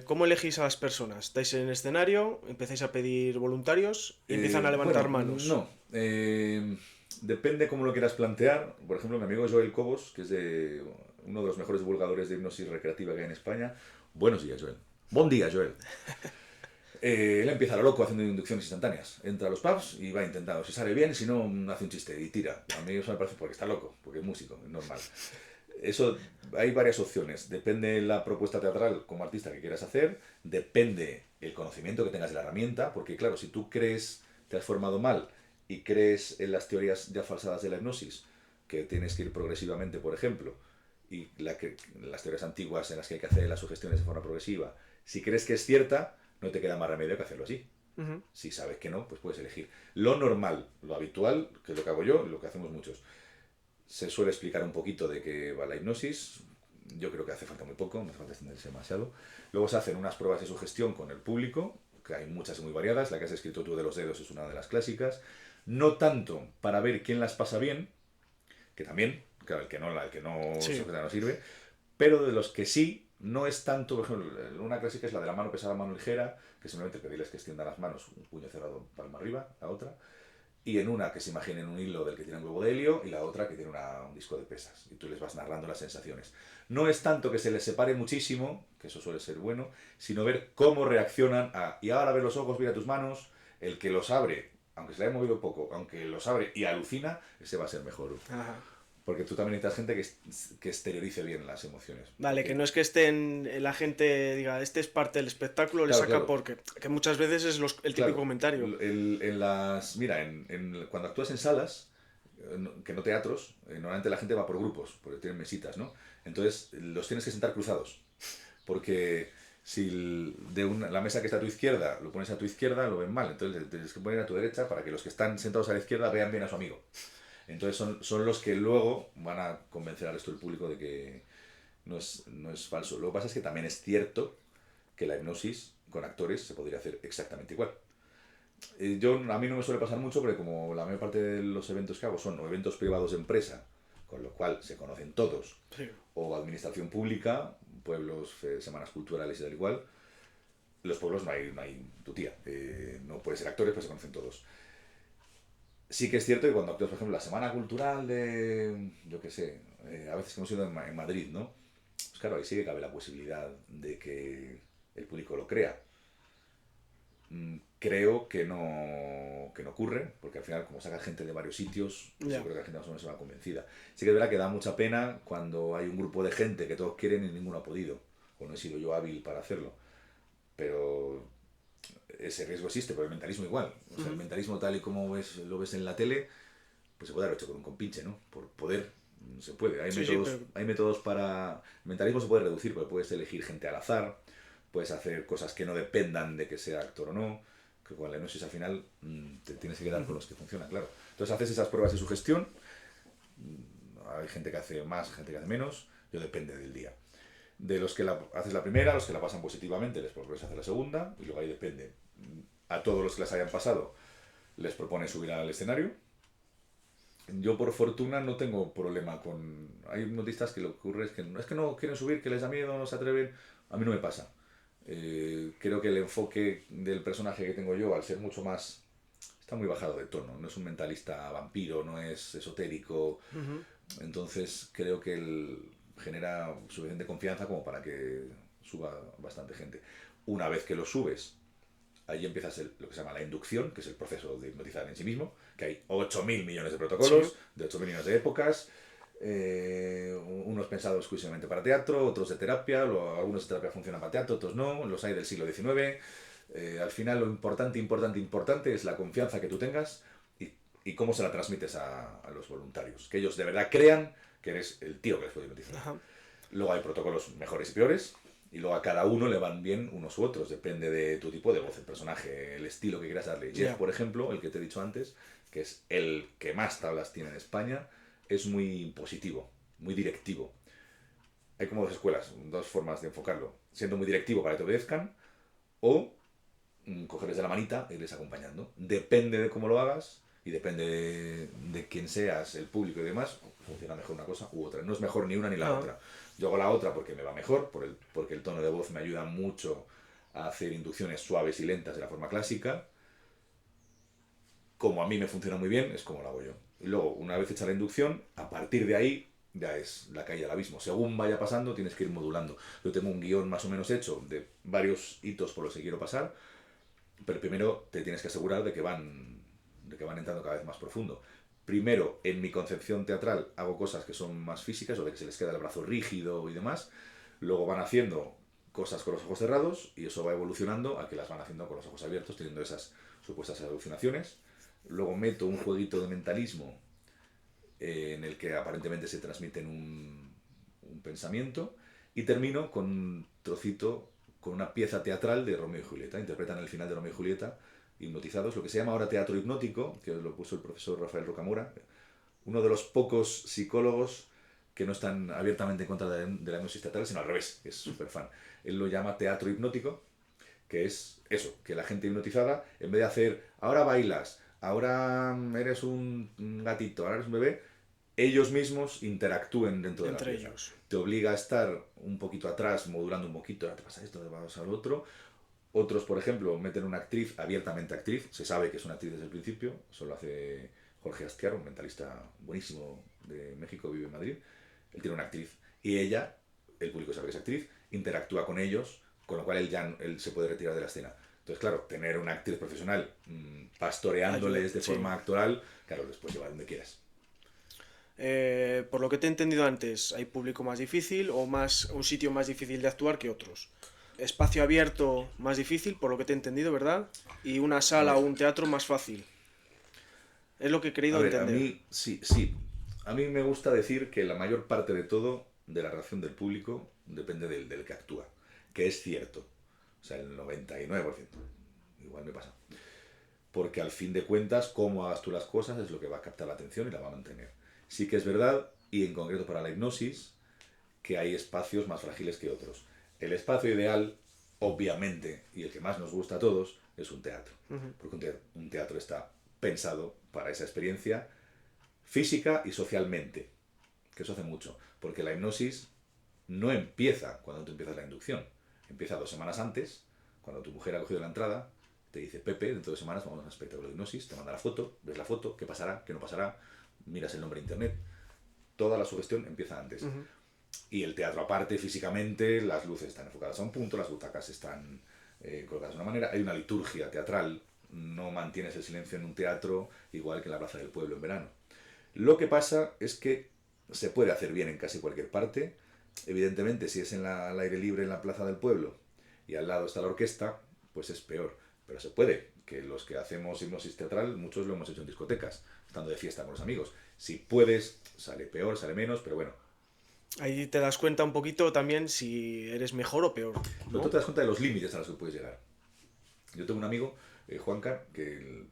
¿Cómo elegís a las personas? ¿Estáis en escenario? ¿Empezáis a pedir voluntarios? ¿Y empiezan a levantar manos? No. Depende cómo lo quieras plantear. Por ejemplo, mi amigo Joel Cobos, que es uno de los mejores divulgadores de hipnosis recreativa que hay en España. Buenos días, Joel. Buen día, Joel. Él empieza a lo loco haciendo inducciones instantáneas. Entra a los pubs y va intentando. Si sale bien, si no, hace un chiste y tira. A mí eso me parece porque está loco, porque es músico, es normal. Eso, hay varias opciones. Depende de la propuesta teatral como artista que quieras hacer, depende el conocimiento que tengas de la herramienta, porque claro, si tú crees, te has formado mal y crees en las teorías ya falsadas de la hipnosis, que tienes que ir progresivamente, por ejemplo, y las teorías antiguas en las que hay que hacer las sugestiones de forma progresiva, si crees que es cierta, no te queda más remedio que hacerlo así. Si sabes que no, pues puedes elegir. Lo normal, lo habitual, que es lo que hago yo, lo que hacemos muchos, se suele explicar un poquito de qué va la hipnosis. Yo creo que hace falta muy poco, no hace falta extenderse demasiado. Luego se hacen unas pruebas de sugestión con el público, que hay muchas y muy variadas. La que has escrito tú de los dedos es una de las clásicas. No tanto para ver quién las pasa bien, que también, claro, el que no Sí. sujeta no sirve, pero de los que sí, no es tanto, por ejemplo, una clásica es la de la mano pesada, mano ligera, que simplemente pedirles que extiendan las manos, un puño cerrado, palma arriba, la otra. Y en una que se imaginen un hilo del que tiene un globo de helio y la otra que tiene un disco de pesas. Y tú les vas narrando las sensaciones. No es tanto que se les separe muchísimo, que eso suele ser bueno, sino ver cómo reaccionan y ahora ver los ojos, mira tus manos, el que los abre, aunque se le haya movido poco, aunque los abre y alucina, ese va a ser mejor. Ajá. Porque tú también necesitas gente que exteriorice bien las emociones. Vale, que no es que la gente diga, este es parte del espectáculo, le Claro, saca claro. porque que muchas veces es el típico Claro, comentario. Mira, cuando actúas en salas, que no teatros, normalmente la gente va por grupos, porque tienen mesitas, ¿no? Entonces los tienes que sentar cruzados, porque si la mesa que está a tu izquierda lo pones a tu izquierda, lo ven mal, entonces tienes que poner a tu derecha para que los que están sentados a la izquierda vean bien a su amigo. Entonces son los que luego van a convencer al resto del público de que no es falso. Lo que pasa es que también es cierto que la hipnosis con actores se podría hacer exactamente igual. A mí no me suele pasar mucho porque como la mayor parte de los eventos que hago son o eventos privados de empresa, con lo cual se conocen todos, Sí. o administración pública, pueblos, semanas culturales y tal igual, los pueblos no hay tu tía. No puede ser actores, pero se conocen todos. Sí que es cierto que cuando actúas, por ejemplo, la semana cultural de, yo qué sé, a veces que hemos ido en Madrid, ¿no? Pues claro, ahí sí que cabe la posibilidad de que el público lo crea. Creo que no ocurre, porque al final, como saca gente de varios sitios, pues Ya. yo creo que la gente más o menos se va convencida. Sí que es verdad que da mucha pena cuando hay un grupo de gente que todos quieren y ninguno ha podido, o no he sido yo hábil para hacerlo. Pero ese riesgo existe, pero el mentalismo igual. O sea, el mentalismo tal y como lo ves en la tele, pues se puede haber hecho con un compinche, ¿no? Por poder, se puede. Hay métodos para... El mentalismo se puede reducir, porque puedes elegir gente al azar, puedes hacer cosas que no dependan de que sea actor o no, que con la hipnosis al final te tienes que quedar con los que funcionan, claro. Entonces haces esas pruebas de sugestión, hay gente que hace más, gente que hace menos, yo depende del día. De los que haces la primera, los que la pasan positivamente, les propones hacer la segunda, y luego ahí depende. A todos los que las hayan pasado, les propones subir al escenario. Yo, por fortuna, no tengo problema con... Hay hipnotistas que lo que ocurre es que no quieren subir, que les da miedo, no se atreven. A mí no me pasa. Creo que el enfoque del personaje que tengo yo, al ser mucho más está muy bajado de tono. No es un mentalista vampiro, no es esotérico. Ujú. Entonces creo que él genera suficiente confianza como para que suba bastante gente. Una vez que lo subes, ahí empiezas lo que se llama la inducción, que es el proceso de hipnotizar en sí mismo, que hay 8.000 millones de Sí. protocolos, de 8.000 millones de épocas, unos pensados exclusivamente para teatro, otros de terapia, algunos de terapia funcionan para teatro, otros no, los hay del siglo XIX. Al final lo importante es la confianza que tú tengas y cómo se la transmites a los voluntarios. Que ellos de verdad crean que eres el tío que les puede hipnotizar. Ajá. Luego hay protocolos mejores y peores. Y luego a cada uno le van bien unos u otros. Depende de tu tipo de voz, el personaje, el estilo que quieras darle. Jeff, Ya. por ejemplo, el que te he dicho antes, que es el que más tablas tiene en España, es muy positivo, muy directivo. Hay como dos escuelas, dos formas de enfocarlo. Siendo muy directivo para que te obedezcan o cogerles de la manita e irles acompañando. Depende de cómo lo hagas y depende de quién seas, el público y demás, funciona mejor una cosa u otra. No es mejor ni una ni la Ah, otra. Yo hago la otra porque me va mejor, porque el tono de voz me ayuda mucho a hacer inducciones suaves y lentas de la forma clásica. Como a mí me funciona muy bien, es como lo hago yo. Y luego, una vez hecha la inducción, a partir de ahí ya es la caída al abismo. Según vaya pasando, tienes que ir modulando. Yo tengo un guión más o menos hecho de varios hitos por los que quiero pasar, pero primero te tienes que asegurar de que van entrando cada vez más profundo. Primero, en mi concepción teatral, hago cosas que son más físicas, o de que se les queda el brazo rígido y demás. Luego van haciendo cosas con los ojos cerrados y eso va evolucionando a que las van haciendo con los ojos abiertos, teniendo esas supuestas alucinaciones. Luego meto un jueguito de mentalismo en el que aparentemente se transmiten un pensamiento y termino con un trocito, con una pieza teatral de Romeo y Julieta. Interpretan el final de Romeo y Julieta hipnotizados, lo que se llama ahora teatro hipnótico, que lo puso el profesor Rafael Rocamora, uno de los pocos psicólogos que no están abiertamente en contra de la hipnosis teatral, sino al revés, es súper fan. Él lo llama teatro hipnótico, que es eso, que la gente hipnotizada, en vez de hacer, ahora bailas, ahora eres un gatito, ahora eres un bebé, ellos mismos interactúen dentro de la entre pieza. ellos. Te obliga a estar un poquito atrás, modulando un poquito, ahora te pasa esto, te pasa lo otro. Otros, por ejemplo, meten una actriz, abiertamente actriz, se sabe que es una actriz desde el principio, eso lo hace Jorge Astiar, un mentalista buenísimo de México, vive en Madrid. Él tiene una actriz y ella, el público sabe que es actriz, interactúa con ellos, con lo cual él se puede retirar de la escena. Entonces, claro, tener una actriz profesional Ayuda, pastoreándoles de sí. forma actoral, claro, después lleva donde quieras. Por lo que te he entendido antes, ¿hay público más difícil o más un sitio más difícil de actuar que otros? Espacio abierto más difícil, por lo que te he entendido, ¿verdad? Y una A sala ver, o un teatro más fácil. Es lo que he a querido ver, a entender. mí, sí, sí. A mí me gusta decir que la mayor parte de todo, de la reacción del público, depende del que actúa. Que es cierto. O sea, el 99%. Igual me pasa. Porque al fin de cuentas, cómo hagas tú las cosas es lo que va a captar la atención y la va a mantener. Sí que es verdad, y en concreto para la hipnosis, que hay espacios más frágiles que otros. El espacio ideal, obviamente, y el que más nos gusta a todos, es un teatro. Ujú. Porque un teatro está pensado para esa experiencia física y socialmente, que eso hace mucho, porque la hipnosis no empieza cuando tú empiezas la inducción, empieza 2 semanas antes, cuando tu mujer ha cogido la entrada, te dice, Pepe, dentro de 2 semanas vamos a un espectáculo de hipnosis, te manda la foto, ves la foto, qué pasará, qué no pasará, miras el nombre en internet, toda la sugestión empieza antes. Ujú. Y el teatro aparte, físicamente, las luces están enfocadas a un punto, las butacas están colocadas de una manera, hay una liturgia teatral, no mantienes el silencio en un teatro igual que en la Plaza del Pueblo en verano. Lo que pasa es que se puede hacer bien en casi cualquier parte. Evidentemente, si es al aire libre en la plaza del pueblo y al lado está la orquesta, pues es peor. Pero se puede, que los que hacemos hipnosis teatral, muchos lo hemos hecho en discotecas, estando de fiesta con los amigos. Si puedes, sale peor, sale menos, pero bueno. Ahí te das cuenta un poquito también si eres mejor o peor, Pero tú ¿no? te das cuenta de los límites a los que puedes llegar. Yo tengo un amigo, Juanca, que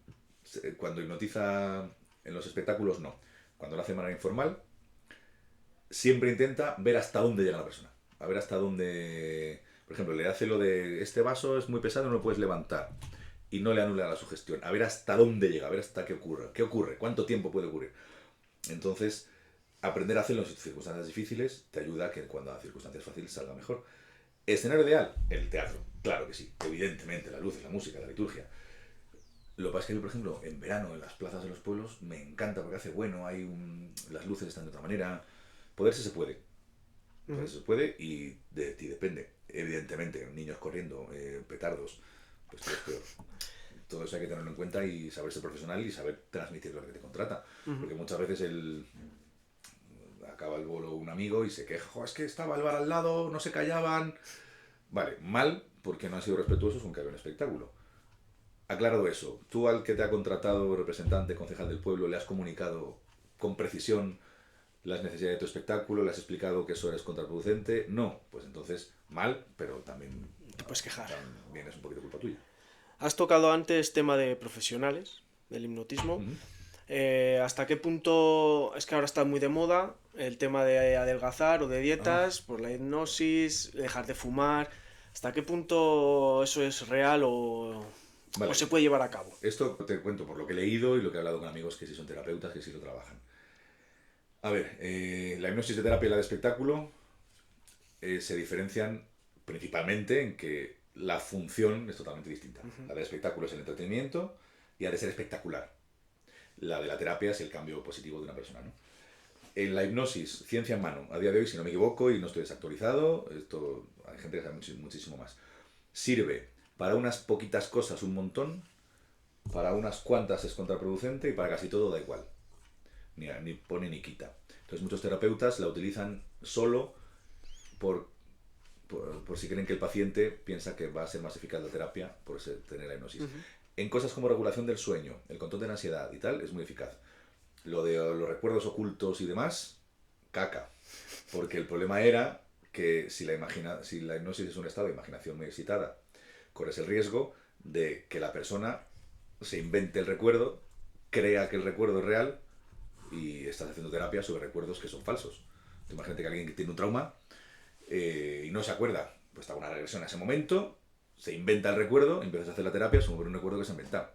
cuando hipnotiza en los espectáculos no. Cuando lo hace de manera informal, siempre intenta ver hasta dónde llega la persona. A ver hasta dónde... Por ejemplo, le hace lo de este vaso es muy pesado, no lo puedes levantar. Y no le anula la sugestión. A ver hasta dónde llega, a ver hasta qué ocurre. ¿Qué ocurre? ¿Cuánto tiempo puede ocurrir? Entonces, aprender a hacerlo en circunstancias difíciles te ayuda a que cuando las circunstancias fáciles salga mejor. ¿Escenario ideal? El teatro. Claro que sí. Evidentemente, las luces, la música, la liturgia. Lo que pasa es que, por ejemplo, en verano, en las plazas de los pueblos, me encanta porque hace bueno, las luces están de otra manera. Poderse se puede. Poderse se puede y de ti depende. Evidentemente, niños corriendo, petardos, pues todo es peor. Todo eso hay que tenerlo en cuenta y saber ser profesional y saber transmitir lo que te contrata. Porque muchas veces acaba el bolo un amigo y se queja, "Jo, es que estaba el bar al lado, no se callaban". Vale, mal porque no han sido respetuosos con que había un espectáculo. Aclarado eso, tú al que te ha contratado representante, concejal del pueblo, le has comunicado con precisión las necesidades de tu espectáculo, le has explicado que eso es contraproducente. No, pues entonces mal, pero también, Te puedes quejar. también es un poquito culpa tuya. Has tocado antes tema de profesionales, del hipnotismo. ¿Hasta qué punto es que ahora está muy de moda el tema de adelgazar o de dietas por la hipnosis, dejar de fumar? ¿Hasta qué punto eso es real Vale. o se puede llevar a cabo? Esto te cuento por lo que he leído y lo que he hablado con amigos que sí son terapeutas, que sí lo trabajan. A ver, la hipnosis de terapia y la de espectáculo se diferencian principalmente en que la función es totalmente distinta. La del espectáculo es el entretenimiento y ha de ser espectacular. La de la terapia es el cambio positivo de una persona, ¿no? En la hipnosis, ciencia en mano, a día de hoy, si no me equivoco y no estoy desactualizado, esto hay gente que sabe muchísimo más, sirve para unas poquitas cosas un montón, para unas cuantas es contraproducente y para casi todo da igual. Ni pone ni quita. Entonces muchos terapeutas la utilizan solo por si creen que el paciente piensa que va a ser más eficaz la terapia por tener la hipnosis. En cosas como regulación del sueño, el control de la ansiedad y tal, es muy eficaz. Lo de los recuerdos ocultos y demás, caca. Porque el problema era que si la hipnosis es un estado de imaginación muy excitada, corres el riesgo de que la persona se invente el recuerdo, crea que el recuerdo es real y estás haciendo terapia sobre recuerdos que son falsos. Imagínate que alguien que tiene un trauma y no se acuerda, pues está una regresión a ese momento, se inventa el recuerdo, empiezas a hacer la terapia sobre un recuerdo que se ha inventado.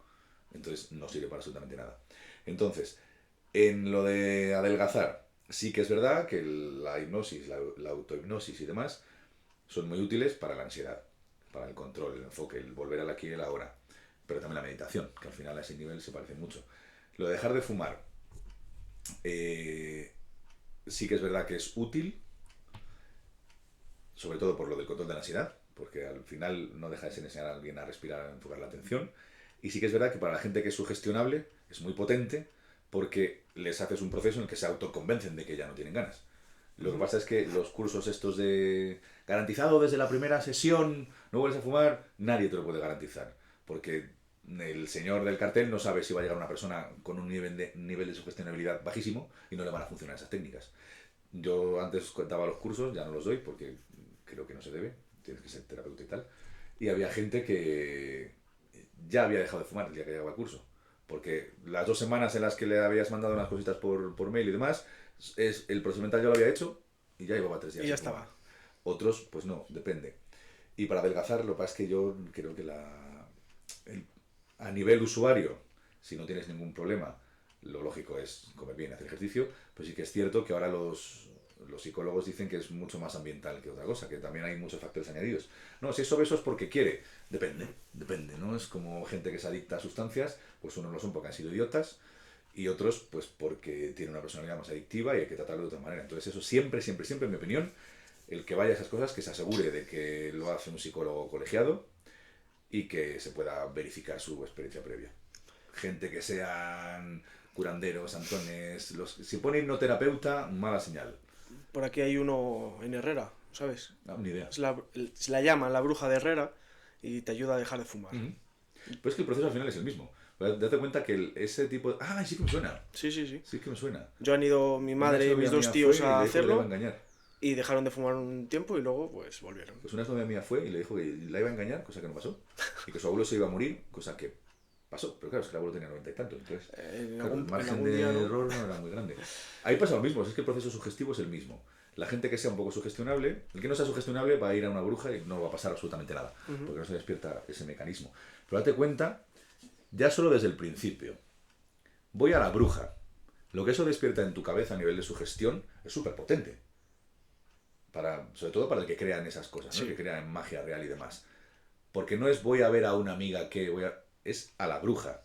Entonces no sirve para absolutamente nada. Entonces, en lo de adelgazar, sí que es verdad que la hipnosis, la autohipnosis y demás son muy útiles para la ansiedad, para el control, el enfoque, el volver al aquí y el ahora. Pero también la meditación, que al final a ese nivel se parece mucho. Lo de dejar de fumar, sí que es verdad que es útil, sobre todo por lo del control de la ansiedad, porque al final no deja de ser enseñar a alguien a respirar, a enfocar la atención. Y sí que es verdad que para la gente que es sugestionable es muy potente porque les haces un proceso en el que se autoconvencen de que ya no tienen ganas. Lo que pasa es que los cursos estos de garantizado desde la primera sesión, no vuelves a fumar, nadie te lo puede garantizar. Porque el señor del cartel no sabe si va a llegar una persona con un nivel de sugestionabilidad bajísimo y no le van a funcionar esas técnicas. Yo antes daba los cursos, ya no los doy porque creo que no se debe, tienes que ser terapeuta y tal. Y había gente que ya había dejado de fumar el día que llegaba al curso. Porque las 2 semanas en las que le habías mandado unas cositas por mail y demás, el procedimiento ya lo había hecho y ya llevaba 3 días. Y ya estaba. Otros, pues no, depende. Y para adelgazar, lo que pasa es que yo creo que a nivel usuario, si no tienes ningún problema, lo lógico es comer bien, hacer ejercicio, pero sí que es cierto que ahora los psicólogos dicen que es mucho más ambiental que otra cosa, que también hay muchos factores añadidos. No, si es obeso es porque quiere, depende, ¿no? Es como gente que se adicta a sustancias, pues unos lo son porque han sido idiotas y otros pues porque tienen una personalidad más adictiva y hay que tratarlo de otra manera. Entonces eso siempre, en mi opinión, el que vaya a esas cosas, que se asegure de que lo hace un psicólogo colegiado y que se pueda verificar su experiencia previa. Gente que sean curanderos, santones, si pone hipnoterapeuta, mala señal. Por aquí hay uno en Herrera, ¿sabes? No, ni idea. Se la llaman la bruja de Herrera y te ayuda a dejar de fumar. Pero es que el proceso al final es el mismo. Date cuenta que ese tipo de... ¡Ah, sí que me suena! Sí. Sí que me suena. Yo han ido mi madre y mis dos tíos a hacerlo Le iba a engañar. y dejaron de fumar un tiempo y luego pues volvieron. Pues una novia mía fue y le dijo que la iba a engañar, cosa que no pasó. Y que su abuelo se iba a morir, cosa que pasó. Pero claro, es que el abuelo tenía 90 y tantos. Entonces, el margen de error no era muy grande. Ahí pasa lo mismo, es que el proceso sugestivo es el mismo. La gente que sea un poco sugestionable, el que no sea sugestionable va a ir a una bruja y no va a pasar absolutamente nada, porque no se despierta ese mecanismo. Pero date cuenta, ya solo desde el principio, voy a la bruja. Lo que eso despierta en tu cabeza a nivel de sugestión es súper potente. Sobre todo para el que crea en esas cosas, ¿no? Sí. Que crea en magia real y demás. Porque no es voy a ver a una amiga que es a la bruja.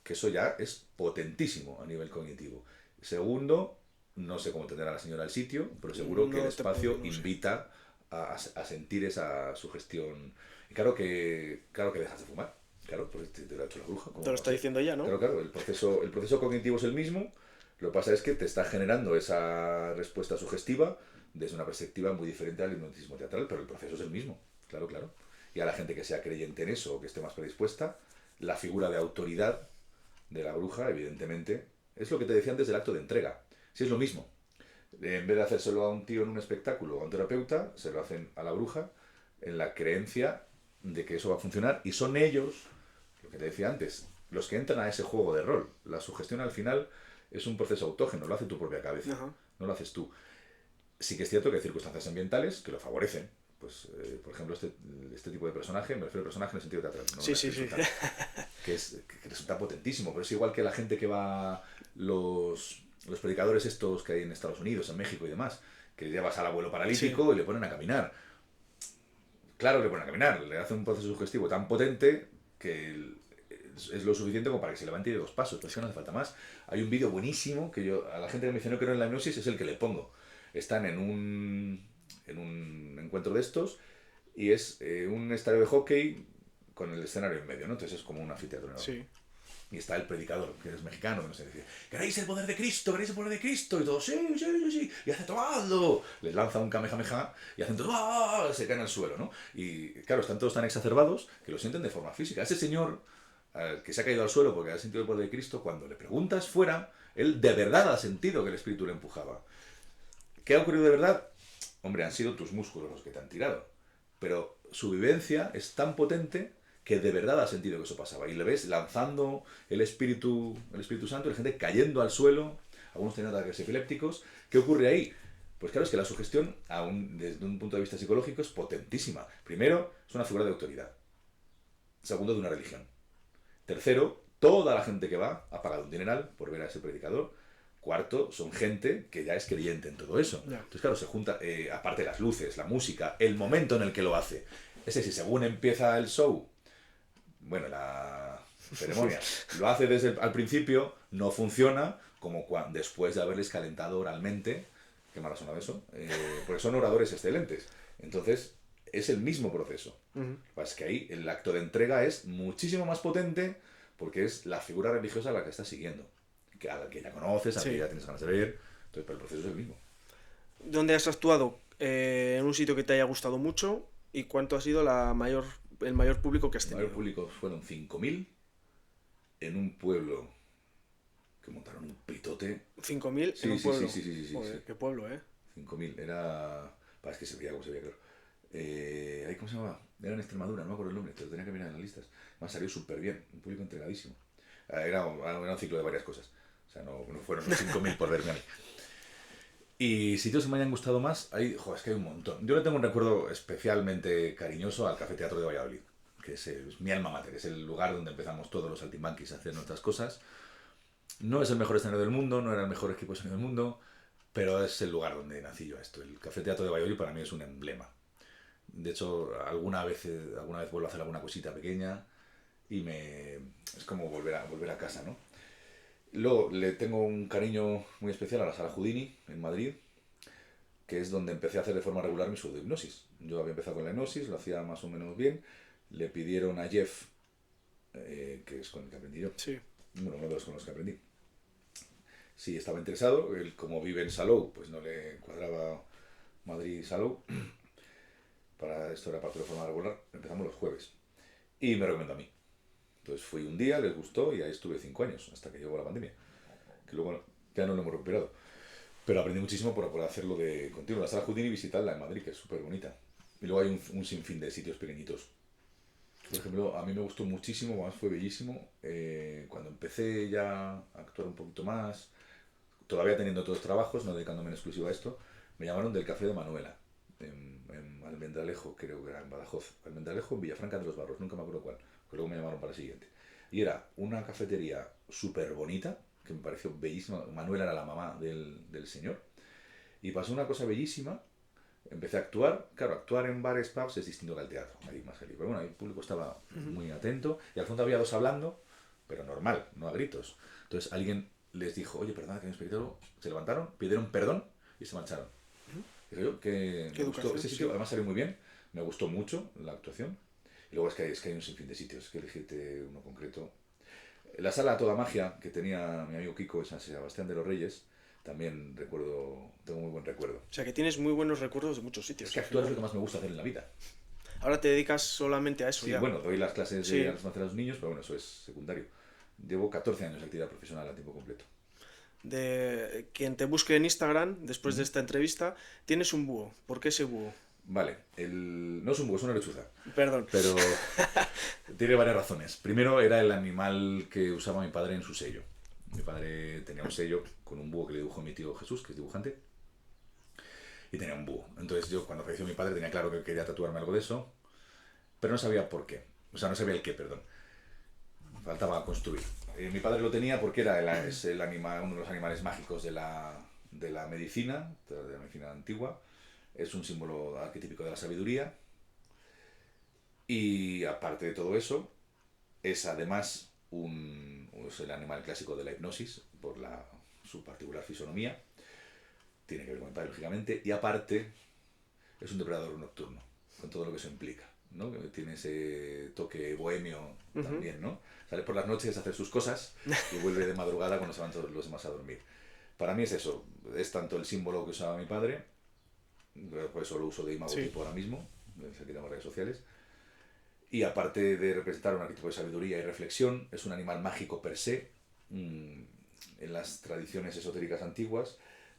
que eso ya es potentísimo a nivel cognitivo. Segundo, no sé cómo tendrá la señora el sitio, pero seguro que el espacio invita a sentir esa sugestión. Y claro que dejas de fumar. Claro, pues te lo ha hecho la bruja. Te lo está diciendo ya, ¿no? Claro, el proceso cognitivo es el mismo. Lo que pasa es que te está generando esa respuesta sugestiva desde una perspectiva muy diferente al hipnotismo teatral, pero el proceso es el mismo. Claro, claro. Y a la gente que sea creyente en eso o que esté más predispuesta, la figura de autoridad de la bruja, evidentemente, es lo que te decía antes del acto de entrega. Si es lo mismo. En vez de hacérselo a un tío en un espectáculo o a un terapeuta, se lo hacen a la bruja en la creencia de que eso va a funcionar y son ellos, lo que te decía antes, los que entran a ese juego de rol. La sugestión al final es un proceso autógeno, lo hace tu propia cabeza, no lo haces tú. Sí que es cierto que hay circunstancias ambientales que lo favorecen. Pues, por ejemplo, este tipo de personaje, me refiero al personaje en el sentido teatral, ¿no? Sí. Que resulta potentísimo, pero es igual que la gente que va, los predicadores estos que hay en Estados Unidos, en México y demás, que llevas al abuelo paralítico y le ponen a caminar. Claro, le ponen a caminar, le hacen un proceso sugestivo tan potente que es lo suficiente como para que se levante y de 2 pasos, pero es que no hace falta más. Hay un vídeo buenísimo que yo, a la gente que me mencionó que no en la hipnosis, es el que le pongo. Están en un encuentro de estos y es un estadio de hockey con el escenario en medio, ¿no? Entonces es como un anfiteatro, ¿no? Sí. Y está el predicador, que es mexicano, que no sé, dice, ¿queréis el poder de Cristo? ¿Queréis el poder de Cristo? Y todos, sí. Y hace, tomadlo. Les lanza un kamehameha y hacen todo, ¡ah! Se caen al suelo, ¿no? Y claro, están todos tan exacerbados que lo sienten de forma física. Ese señor que se ha caído al suelo porque ha sentido el poder de Cristo, cuando le preguntas fuera, él de verdad ha sentido que el espíritu le empujaba. ¿Qué ha ocurrido de verdad? Hombre, han sido tus músculos los que te han tirado. Pero su vivencia es tan potente que de verdad ha sentido que eso pasaba. Y le ves lanzando el Espíritu Santo, y la gente cayendo al suelo, algunos teniendo ataques epilépticos. ¿Qué ocurre ahí? Pues claro, es que la sugestión, desde un punto de vista psicológico, es potentísima. Primero, es una figura de autoridad. Segundo, de una religión. Tercero, toda la gente que va ha pagado un dineral por ver a ese predicador. Cuarto, son gente que ya es creyente en todo eso. Yeah. Entonces, claro, se junta, aparte de las luces, la música, el momento en el que lo hace. Es decir, según empieza el show, bueno, la ceremonia, lo hace desde al principio, no funciona como después de haberles calentado oralmente. Qué mala suena eso. Porque son oradores excelentes. Entonces, es el mismo proceso. Es que ahí el acto de entrega es muchísimo más potente porque es la figura religiosa a la que estás siguiendo. A la que ya conoces, a la que ya tienes ganas de ver. Entonces, pero el proceso es el mismo. ¿Dónde has actuado? En un sitio que te haya gustado mucho. ¿Y cuánto ha sido el mayor público que has tenido? El mayor público fueron 5.000 en un pueblo que montaron un pitote. 5.000 sí, en un pueblo. Sí. Joder, qué pueblo, 5.000. Es que se veía como se veía, claro. ¿Cómo se llamaba? Era en Extremadura, no me acuerdo el nombre, te lo tenía que mirar en las listas. Me ha salido súper bien, un público entregadísimo. Era un ciclo de varias cosas. O sea, no fueron los 5.000 por verme a mí. Y sitios que me hayan gustado más, es que hay un montón. Yo le tengo un recuerdo especialmente cariñoso al Café Teatro de Valladolid, que es mi alma mater, es el lugar donde empezamos todos los saltimbanquis a hacer nuestras cosas. No es el mejor escenario del mundo, no era el mejor equipo de escenario del mundo, pero es el lugar donde nací yo esto. El Café Teatro de Valladolid para mí es un emblema. De hecho, alguna vez vuelvo a hacer alguna cosita pequeña y es como volver a casa, ¿no? Luego le tengo un cariño muy especial a la Sala Houdini en Madrid, que es donde empecé a hacer de forma regular mi show de hipnosis. Yo había empezado con la hipnosis, lo hacía más o menos bien. Le pidieron a Jeff, que es con el que aprendí yo, bueno, uno de los con los que aprendí, si estaba interesado. Él, como vive en Salou, pues no le cuadraba Madrid-Salou. Para esto era parte de forma regular. Empezamos los jueves. Y me recomendó a mí. Entonces fui un día, les gustó y ahí estuve 5 años, hasta que llegó la pandemia. Que luego ya no lo hemos recuperado. Pero aprendí muchísimo por poder hacerlo de continuo. La Sala Houdini, visitarla en Madrid, que es súper bonita. Y luego hay un sinfín de sitios pequeñitos. Por ejemplo, a mí me gustó muchísimo, además fue bellísimo, cuando empecé ya a actuar un poquito más, todavía teniendo otros trabajos, no dedicándome en exclusivo a esto, me llamaron del Café de Manuela, en Almendralejo, creo que era en Badajoz, Almendralejo, en Villafranca de los Barros, nunca me acuerdo cuál, pero luego me llamaron para el siguiente. Y era una cafetería súper bonita, que me pareció bellísima. Manuela era la mamá del señor, y pasó una cosa bellísima. Empecé a actuar. Claro, actuar en bares, pubs es distinto que al teatro, hay más gente, pero bueno, el público estaba muy atento y al fondo había dos hablando, pero normal, no a gritos. Entonces alguien les dijo, oye, perdona, que hay un espectáculo, se levantaron, pidieron perdón y se marcharon. Digo yo que Qué me gustó, educación. sí, además salió muy bien, me gustó mucho la actuación. Y luego es que hay un sinfín de sitios, que elegirte uno concreto. La sala Toda Magia que tenía mi amigo Kiko en San Sebastián de los Reyes, también tengo muy buen recuerdo. O sea, que tienes muy buenos recuerdos de muchos Es sitios. que Al actuar es final. lo que más me gusta hacer en la vida. Ahora te dedicas solamente a eso Sí, ya. bueno, doy las clases Sí. de artes marciales a los niños, pero bueno, eso es secundario. Llevo 14 años de actividad profesional a tiempo completo. De quien te busque en Instagram después de esta entrevista, tienes un búho. ¿Por qué ese búho? Vale, no es un búho, es una lechuza. Perdón. Pero tiene varias razones. Primero, era el animal que usaba mi padre en su sello. Mi padre tenía un sello con un búho que le dibujó mi tío Jesús, que es dibujante, y tenía un búho. Entonces yo, cuando falleció mi padre, tenía claro que quería tatuarme algo de eso, pero no sabía por qué. O sea, no sabía el qué, perdón. Faltaba construir. Mi padre lo tenía porque es el animal, uno de los animales mágicos de la medicina, de la medicina antigua. Es un símbolo arquetípico de la sabiduría. Y aparte de todo eso, es además es el animal clásico de la hipnosis, por su particular fisonomía. Tiene que ver con el padre, lógicamente. Y aparte, es un depredador nocturno, con todo lo que eso implica, ¿no? Que tiene ese toque bohemio también, ¿no? Sale por las noches a hacer sus cosas y vuelve de madrugada cuando se van todos los demás a dormir. Para mí es eso, es tanto el símbolo que usaba mi padre, por eso lo uso de imagotipo ahora mismo, aquí tengo redes sociales, y aparte de representar un arquetipo de sabiduría y reflexión, es un animal mágico per se, en las tradiciones esotéricas antiguas,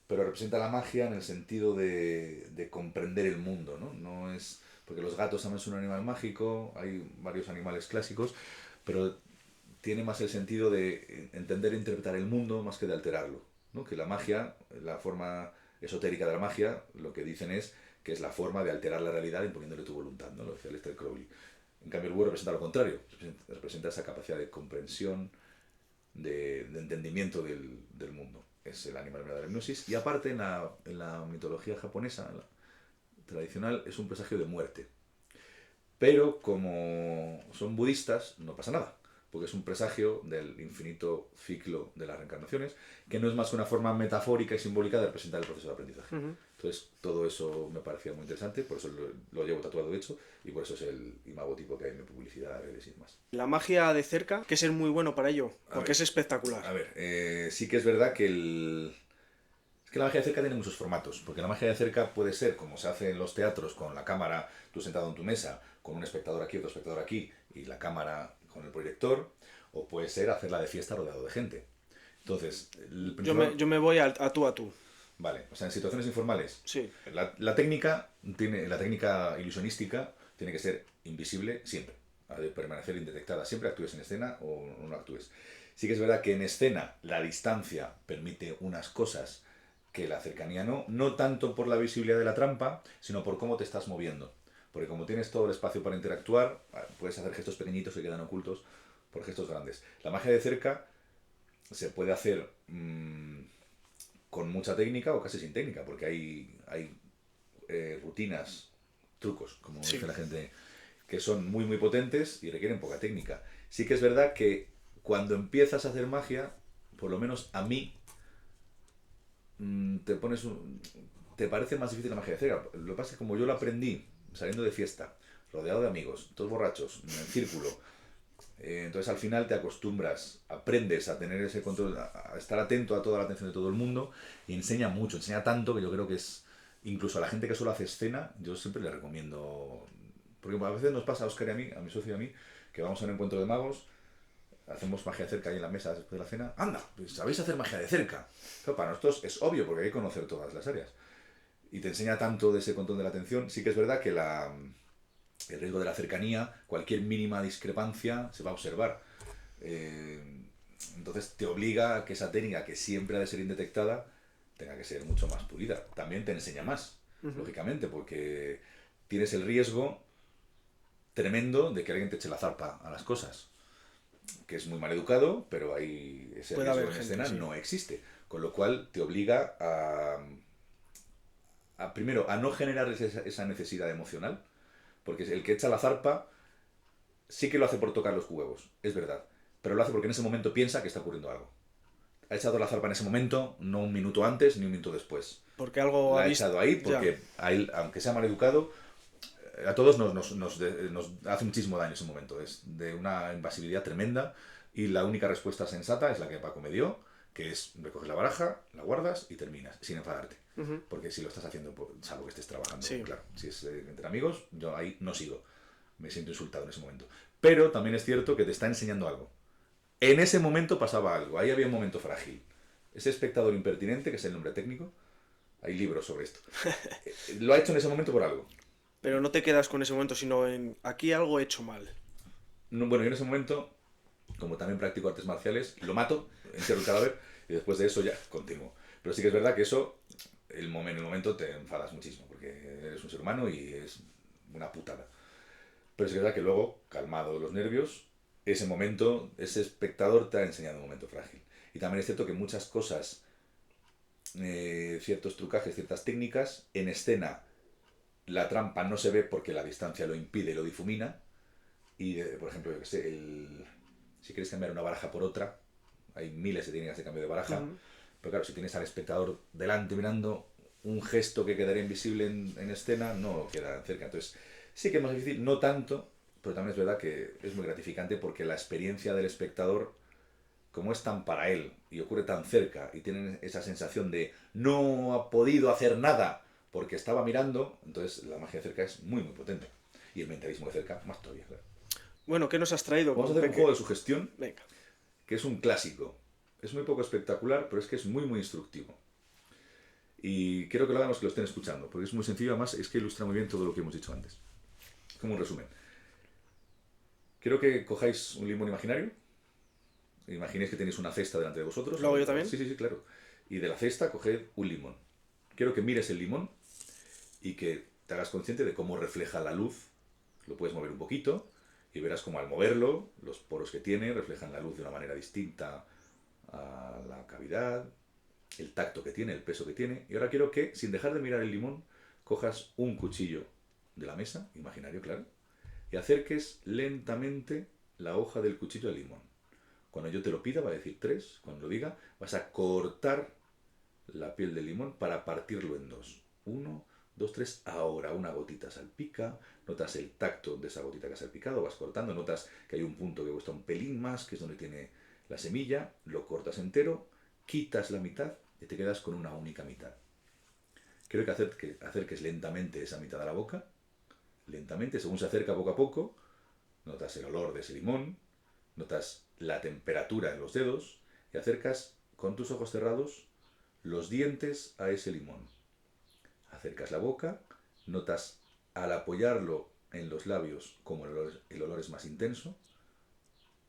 pero representa la magia en el sentido de comprender el mundo, ¿no? No es, porque los gatos también son un animal mágico, hay varios animales clásicos, pero tiene más el sentido de entender e interpretar el mundo más que de alterarlo, ¿no? Que la magia, la forma esotérica de la magia, lo que dicen es que es la forma de alterar la realidad imponiéndole tu voluntad, ¿no? Lo decía Aleister Crowley. En cambio el búho representa lo contrario, representa esa capacidad de comprensión, de entendimiento del mundo. Es el animal de la hipnosis. Y aparte en la mitología japonesa tradicional es un presagio de muerte. Pero como son budistas no pasa nada, porque es un presagio del infinito ciclo de las reencarnaciones, que no es más que una forma metafórica y simbólica de representar el proceso de aprendizaje. Entonces, todo eso me parecía muy interesante, por eso lo llevo tatuado de hecho, y por eso es el imagotipo que hay en mi publicidad, redes y demás. La magia de cerca, hay que ser muy bueno para ello, porque es A espectacular. ver, sí que es verdad que es que la magia de cerca tiene muchos formatos, porque la magia de cerca puede ser como se hace en los teatros, con la cámara, tú sentado en tu mesa, con un espectador aquí, otro espectador aquí, y la cámara con el proyector, o puede ser hacerla de fiesta rodeado de gente. Entonces, Yo me voy a tú a tú. Vale, o sea, en situaciones informales, Sí. la técnica ilusionística tiene que ser invisible siempre, ha de permanecer indetectada, siempre actúes en escena o no actúes. Sí que es verdad que en escena la distancia permite unas cosas que la cercanía no tanto por la visibilidad de la trampa, sino por cómo te estás moviendo. Porque como tienes todo el espacio para interactuar, puedes hacer gestos pequeñitos que quedan ocultos por gestos grandes. La magia de cerca se puede hacer con mucha técnica o casi sin técnica, porque hay rutinas, trucos, como dice la gente, que son muy muy potentes y requieren poca técnica. Sí que es verdad que cuando empiezas a hacer magia, por lo menos a mí, te parece más difícil la magia de cerca. Lo que pasa es que como yo lo aprendí saliendo de fiesta, rodeado de amigos, todos borrachos, en el círculo, entonces al final te acostumbras, aprendes a tener ese control, a estar atento a toda la atención de todo el mundo y enseña mucho, enseña tanto que yo creo que es, incluso a la gente que solo hace escena, yo siempre le recomiendo, porque a veces nos pasa a Oscar y a mí, a mi socio y a mí, que vamos a un encuentro de magos, hacemos magia de cerca ahí en la mesa después de la cena, anda, pues sabéis hacer magia de cerca. Claro, para nosotros es obvio porque hay que conocer todas las áreas. Y te enseña tanto de ese control de la atención, sí que es verdad que el riesgo de la cercanía, cualquier mínima discrepancia se va a observar. Entonces te obliga a que esa técnica, que siempre ha de ser indetectada, tenga que ser mucho más pulida. También te enseña más, lógicamente, porque tienes el riesgo tremendo de que alguien te eche la zarpa a las cosas, que es muy mal educado, pero ahí ese riesgo en escena no existe. Con lo cual te obliga primero, a no generar esa necesidad emocional, porque el que echa la zarpa sí que lo hace por tocar los huevos, es verdad, pero lo hace porque en ese momento piensa que está ocurriendo algo. Ha echado la zarpa en ese momento, no un minuto antes ni un minuto después. Porque algo La ha ha visto. echado ahí Ya. porque, a él, aunque sea mal educado, a todos nos hace muchísimo daño ese momento. Es de una invasibilidad tremenda y la única respuesta sensata es la que Paco me dio, que es recoges la baraja, la guardas y terminas, sin enfadarte. Porque si lo estás haciendo, salvo que estés trabajando, Sí. claro, si es entre amigos, yo ahí no sigo. Me siento insultado en ese momento. Pero también es cierto que te está enseñando algo. En ese momento pasaba algo, ahí había un momento frágil. Ese espectador impertinente, que es el nombre técnico, hay libros sobre esto. Lo ha hecho en ese momento por algo. Pero no te quedas con ese momento, sino en aquí algo he hecho mal. No, bueno, yo en ese momento, como también practico artes marciales, lo mato, entierro el cadáver y después de eso ya continúo. Pero sí que es verdad que eso, en el momento te enfadas muchísimo, porque eres un ser humano y es una putada. Pero sí que es verdad que luego, calmado los nervios, ese momento, ese espectador te ha enseñado un momento frágil. Y también es cierto que muchas cosas, ciertos trucajes, ciertas técnicas, en escena la trampa no se ve porque la distancia lo impide, lo difumina. Y, por ejemplo, yo que sé, si quieres cambiar una baraja por otra, hay miles de técnicas de cambio de baraja. Pero claro, si tienes al espectador delante mirando, un gesto que quedaría invisible en escena no queda cerca. Entonces, sí que es más difícil, no tanto, pero también es verdad que es muy gratificante porque la experiencia del espectador, como es tan para él y ocurre tan cerca y tienen esa sensación de no ha podido hacer nada porque estaba mirando, entonces la magia de cerca es muy, muy potente. Y el mentalismo de cerca, más todavía, claro. Bueno, ¿qué nos has traído? Vamos a hacer un juego de sugestión Venga. que es un clásico. Es muy poco espectacular, pero es que es muy, muy instructivo. Y quiero que lo hagan los que lo estén escuchando, porque es muy sencillo, además es que ilustra muy bien todo lo que hemos dicho antes. Como un resumen. Quiero que cojáis un limón imaginario. Imaginéis que tenéis una cesta delante de vosotros. ¿Lo hago yo también? Sí, sí, sí, claro. Y de la cesta coged un limón. Quiero que mires el limón y que te hagas consciente de cómo refleja la luz. Lo puedes mover un poquito y verás cómo al moverlo, los poros que tiene reflejan la luz de una manera distinta a la cavidad, el tacto que tiene, el peso que tiene. Y ahora quiero que, sin dejar de mirar el limón, cojas un cuchillo de la mesa, imaginario, claro, y acerques lentamente la hoja del cuchillo al limón. Cuando yo te lo pida, va a decir 3. Cuando lo diga, vas a cortar la piel del limón para partirlo en dos. 1, 2, 3. Ahora una gotita salpica. Notas el tacto de esa gotita que ha salpicado. Vas cortando. Notas que hay un punto que cuesta un pelín más, que es donde tiene la semilla. Lo cortas entero. Quitas la mitad y te quedas con una única mitad. Quiero que acerques lentamente esa mitad a la boca. Lentamente, según se acerca poco a poco, notas el olor de ese limón. Notas la temperatura en los dedos y acercas con tus ojos cerrados los dientes a ese limón. Acercas la boca, notas al apoyarlo en los labios como el olor es más intenso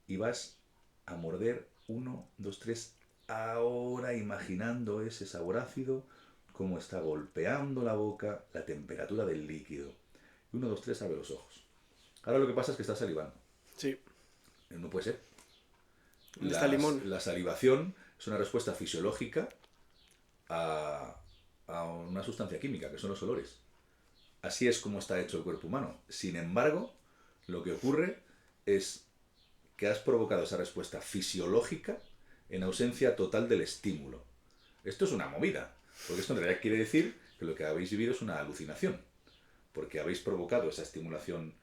y vas a morder 1, 2, 3, ahora imaginando ese sabor ácido, cómo está golpeando la boca, la temperatura del líquido. 1, 2, 3, abre los ojos. Ahora lo que pasa es que estás salivando. Sí. No puede ser. ¿Dónde está el limón? La salivación es una respuesta fisiológica a una sustancia química, que son los olores. Así es como está hecho el cuerpo humano. Sin embargo, lo que ocurre es que has provocado esa respuesta fisiológica en ausencia total del estímulo. Esto es una movida, porque esto en realidad quiere decir que lo que habéis vivido es una alucinación, porque habéis provocado esa estimulación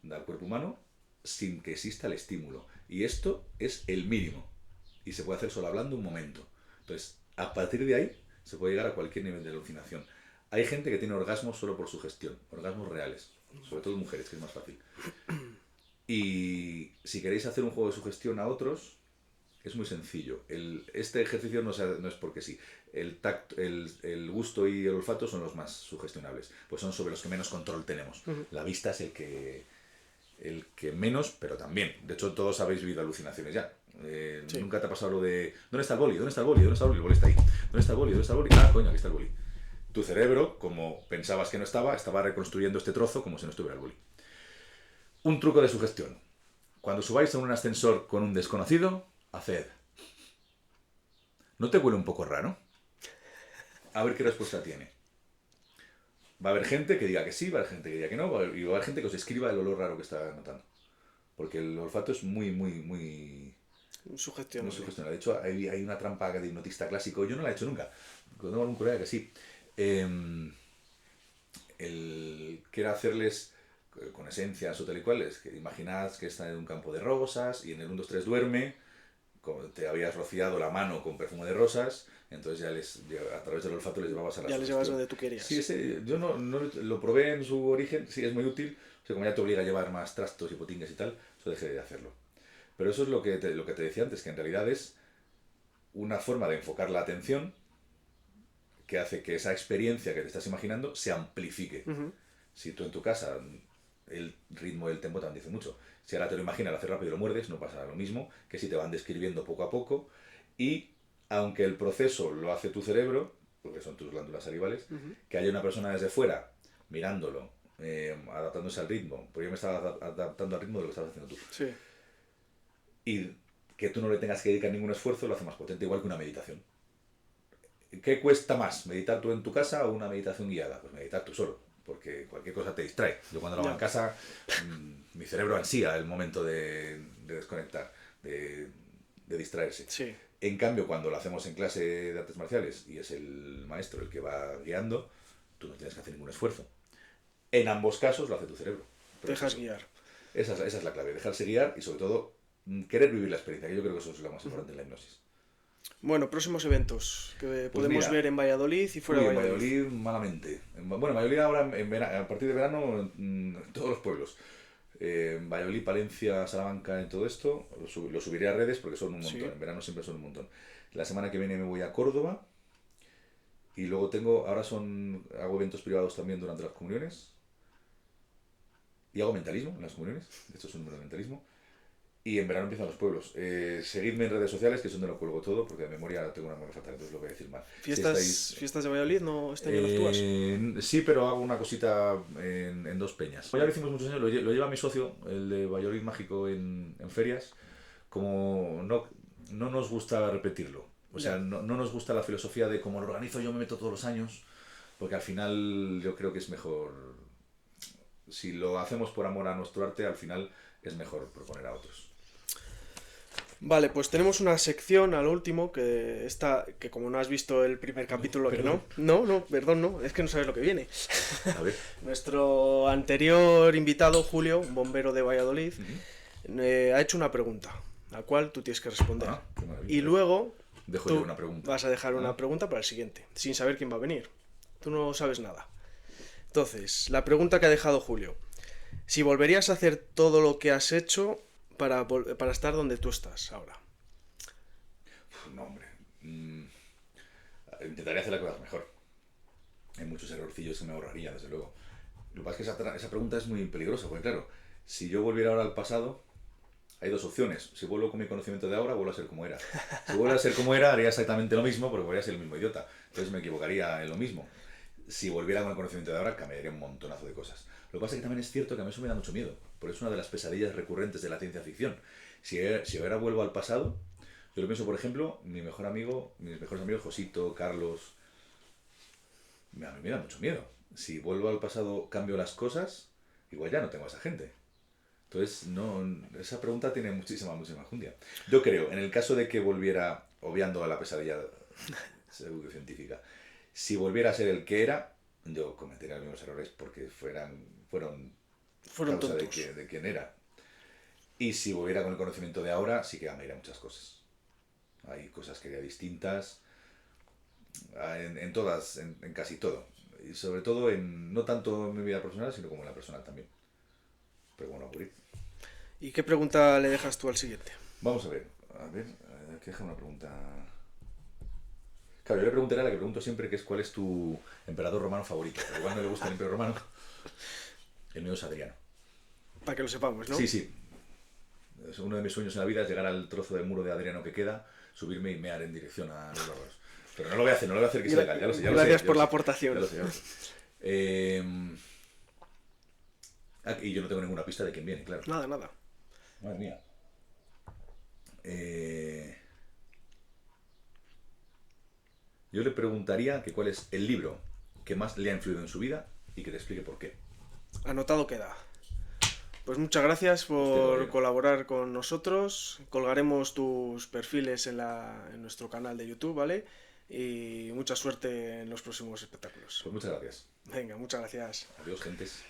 del cuerpo humano sin que exista el estímulo. Y esto es el mínimo. Y se puede hacer solo hablando un momento. Entonces, a partir de ahí, se puede llegar a cualquier nivel de alucinación. Hay gente que tiene orgasmos solo por sugestión, orgasmos reales, sobre todo mujeres, que es más fácil. Y si queréis hacer un juego de sugestión a otros, es muy sencillo. Este ejercicio no es porque sí. El gusto y el olfato son los más sugestionables, pues son sobre los que menos control tenemos. La vista es el que menos, pero también. De hecho, todos habéis vivido alucinaciones ya. Sí. Nunca te ha pasado lo de ¿dónde está el boli? ¿Dónde está el boli? ¿Dónde está el boli? El boli está ahí. ¿Dónde está el boli? ¿Dónde está el boli? Ah, coño, aquí está el boli. Tu cerebro, como pensabas que no estaba reconstruyendo este trozo como si no estuviera el boli. Un truco de sugestión. Cuando subáis a un ascensor con un desconocido, haced. ¿No te huele un poco raro? A ver qué respuesta tiene. Va a haber gente que diga que sí, va a haber gente que diga que no, y va a haber gente que os escriba el olor raro que está notando. Porque el olfato es muy, muy, muy Sugestionable. Muy sugestionable. De hecho, hay una trampa de hipnotista clásico. Yo no la he hecho nunca. Tengo algún colega que sí. El que era hacerles con esencias o tal y cual, es que imaginad que está en un campo de rosas y en el 1, 2, 3 duerme, te habías rociado la mano con perfume de rosas, entonces a través del olfato les llevabas a la Ya les llevas donde tú querías. Sí, yo no lo probé en su origen, sí es muy útil, o sea, como ya te obliga a llevar más trastos y potingues y tal, eso dejé de hacerlo. Pero eso es lo que te decía antes, que en realidad es una forma de enfocar la atención que hace que esa experiencia que te estás imaginando se amplifique. Si tú en tu casa, el ritmo del tempo también dice mucho. Si ahora te lo imaginas, lo haces rápido y lo muerdes, no pasa lo mismo que si te van describiendo poco a poco. Y aunque el proceso lo hace tu cerebro, porque son tus glándulas salivales, que haya una persona desde fuera mirándolo, adaptándose al ritmo, porque yo me estaba adaptando al ritmo de lo que estabas haciendo tú. Sí. Y que tú no le tengas que dedicar ningún esfuerzo, lo hace más potente, igual que una meditación. ¿Qué cuesta más? ¿Meditar tú en tu casa o una meditación guiada? Pues meditar tú solo, porque cualquier cosa te distrae. Yo cuando lo hago en casa, mi cerebro ansía el momento de desconectar, de distraerse. Sí. En cambio, cuando lo hacemos en clase de artes marciales y es el maestro el que va guiando, tú no tienes que hacer ningún esfuerzo. En ambos casos lo hace tu cerebro. Te dejas guiar. Esa es la clave, dejarse guiar y sobre todo querer vivir la experiencia, que yo creo que eso es lo más importante en la hipnosis. Bueno, próximos eventos que Pues podemos ver en Valladolid y fuera de Valladolid. En Valladolid malamente. Bueno, en Valladolid ahora a partir de verano en todos los pueblos. En Valladolid, Palencia, Salamanca, en todo esto, lo subiré a redes porque son un montón. Sí. En verano siempre son un montón. La semana que viene me voy a Córdoba y luego hago eventos privados también durante las comuniones y hago mentalismo en las comuniones. Esto es un número de mentalismo. Y en verano empiezan los pueblos. Seguidme en redes sociales, que es donde lo cuelgo todo, porque de memoria tengo una memoria fatal, entonces lo voy a decir mal. ¿Fiestas de Valladolid no este año no actúas? Sí, pero hago una cosita en 2 peñas. Ya lo hicimos muchos años, lo lleva mi socio, el de Valladolid Mágico en ferias. Como no nos gusta repetirlo. O sea, no nos gusta la filosofía de como lo organizo yo me meto todos los años, porque al final yo creo que es mejor. Si lo hacemos por amor a nuestro arte, al final es mejor proponer a otros. Vale, pues tenemos una sección al último que como no has visto el primer capítulo, perdón, es que no sabes lo que viene. A ver. Nuestro anterior invitado, Julio, un bombero de Valladolid, ha hecho una pregunta, la cual tú tienes que responder. Qué maravilla. Y luego Dejo tú yo una pregunta. vas a dejar una pregunta para el siguiente, sin saber quién va a venir. Tú no sabes nada. Entonces, la pregunta que ha dejado Julio: si volverías a hacer todo lo que has hecho para estar donde tú estás ahora. No, hombre. Intentaría hacer las cosas mejor. Hay muchos errorcillos que me ahorraría, desde luego. Lo que pasa es que esa pregunta es muy peligrosa, porque claro, si yo volviera ahora al pasado, hay 2 opciones. Si vuelvo con mi conocimiento de ahora, vuelvo a ser como era. Si vuelvo a ser como era, haría exactamente lo mismo, porque volvería a ser el mismo idiota. Entonces me equivocaría en lo mismo. Si volviera con el conocimiento de ahora, cambiaría un montonazo de cosas. Lo que pasa es que también es cierto que a mí eso me da mucho miedo, porque es una de las pesadillas recurrentes de la ciencia ficción. Si ahora vuelvo al pasado, yo lo pienso, por ejemplo, mis mejores amigos, Josito, Carlos, a mí me da mucho miedo. Si vuelvo al pasado, cambio las cosas, igual ya no tengo a esa gente. Entonces, esa pregunta tiene muchísima jundia. Yo creo, en el caso de que volviera, obviando a la pesadilla pseudocientífica, si volviera a ser el que era, yo cometería los mismos errores porque fueron causa de quién era. Y si volviera con el conocimiento de ahora, sí que cambiaría muchas cosas. Hay cosas que haría distintas en todas, en casi todo. Y sobre todo no tanto en mi vida profesional, sino como en la personal también. Pero bueno, ocurrir. ¿Y qué pregunta le dejas tú al siguiente? Vamos a ver, que deja una pregunta. Claro, yo le preguntaré a la que pregunto siempre, que es ¿cuál es tu emperador romano favorito? Pero igual no le gusta el imperio romano. El mío es Adriano. Para que lo sepamos, ¿no? Sí. Uno de mis sueños en la vida es llegar al trozo de muro de Adriano que queda, subirme y mear en dirección a los lobos. Pero no lo voy a hacer que sea legal, ya lo sé. Gracias por la aportación. Ya lo sé. Y yo no tengo ninguna pista de quién viene, claro. Nada. Madre mía. Yo le preguntaría que cuál es el libro que más le ha influido en su vida y que te explique por qué. Anotado queda. Pues muchas gracias Hostia, por Rodrigo. colaborar con nosotros. Colgaremos tus perfiles en nuestro canal de YouTube, ¿vale? Y mucha suerte en los próximos espectáculos. Pues muchas gracias. Venga, muchas gracias. Adiós, gentes.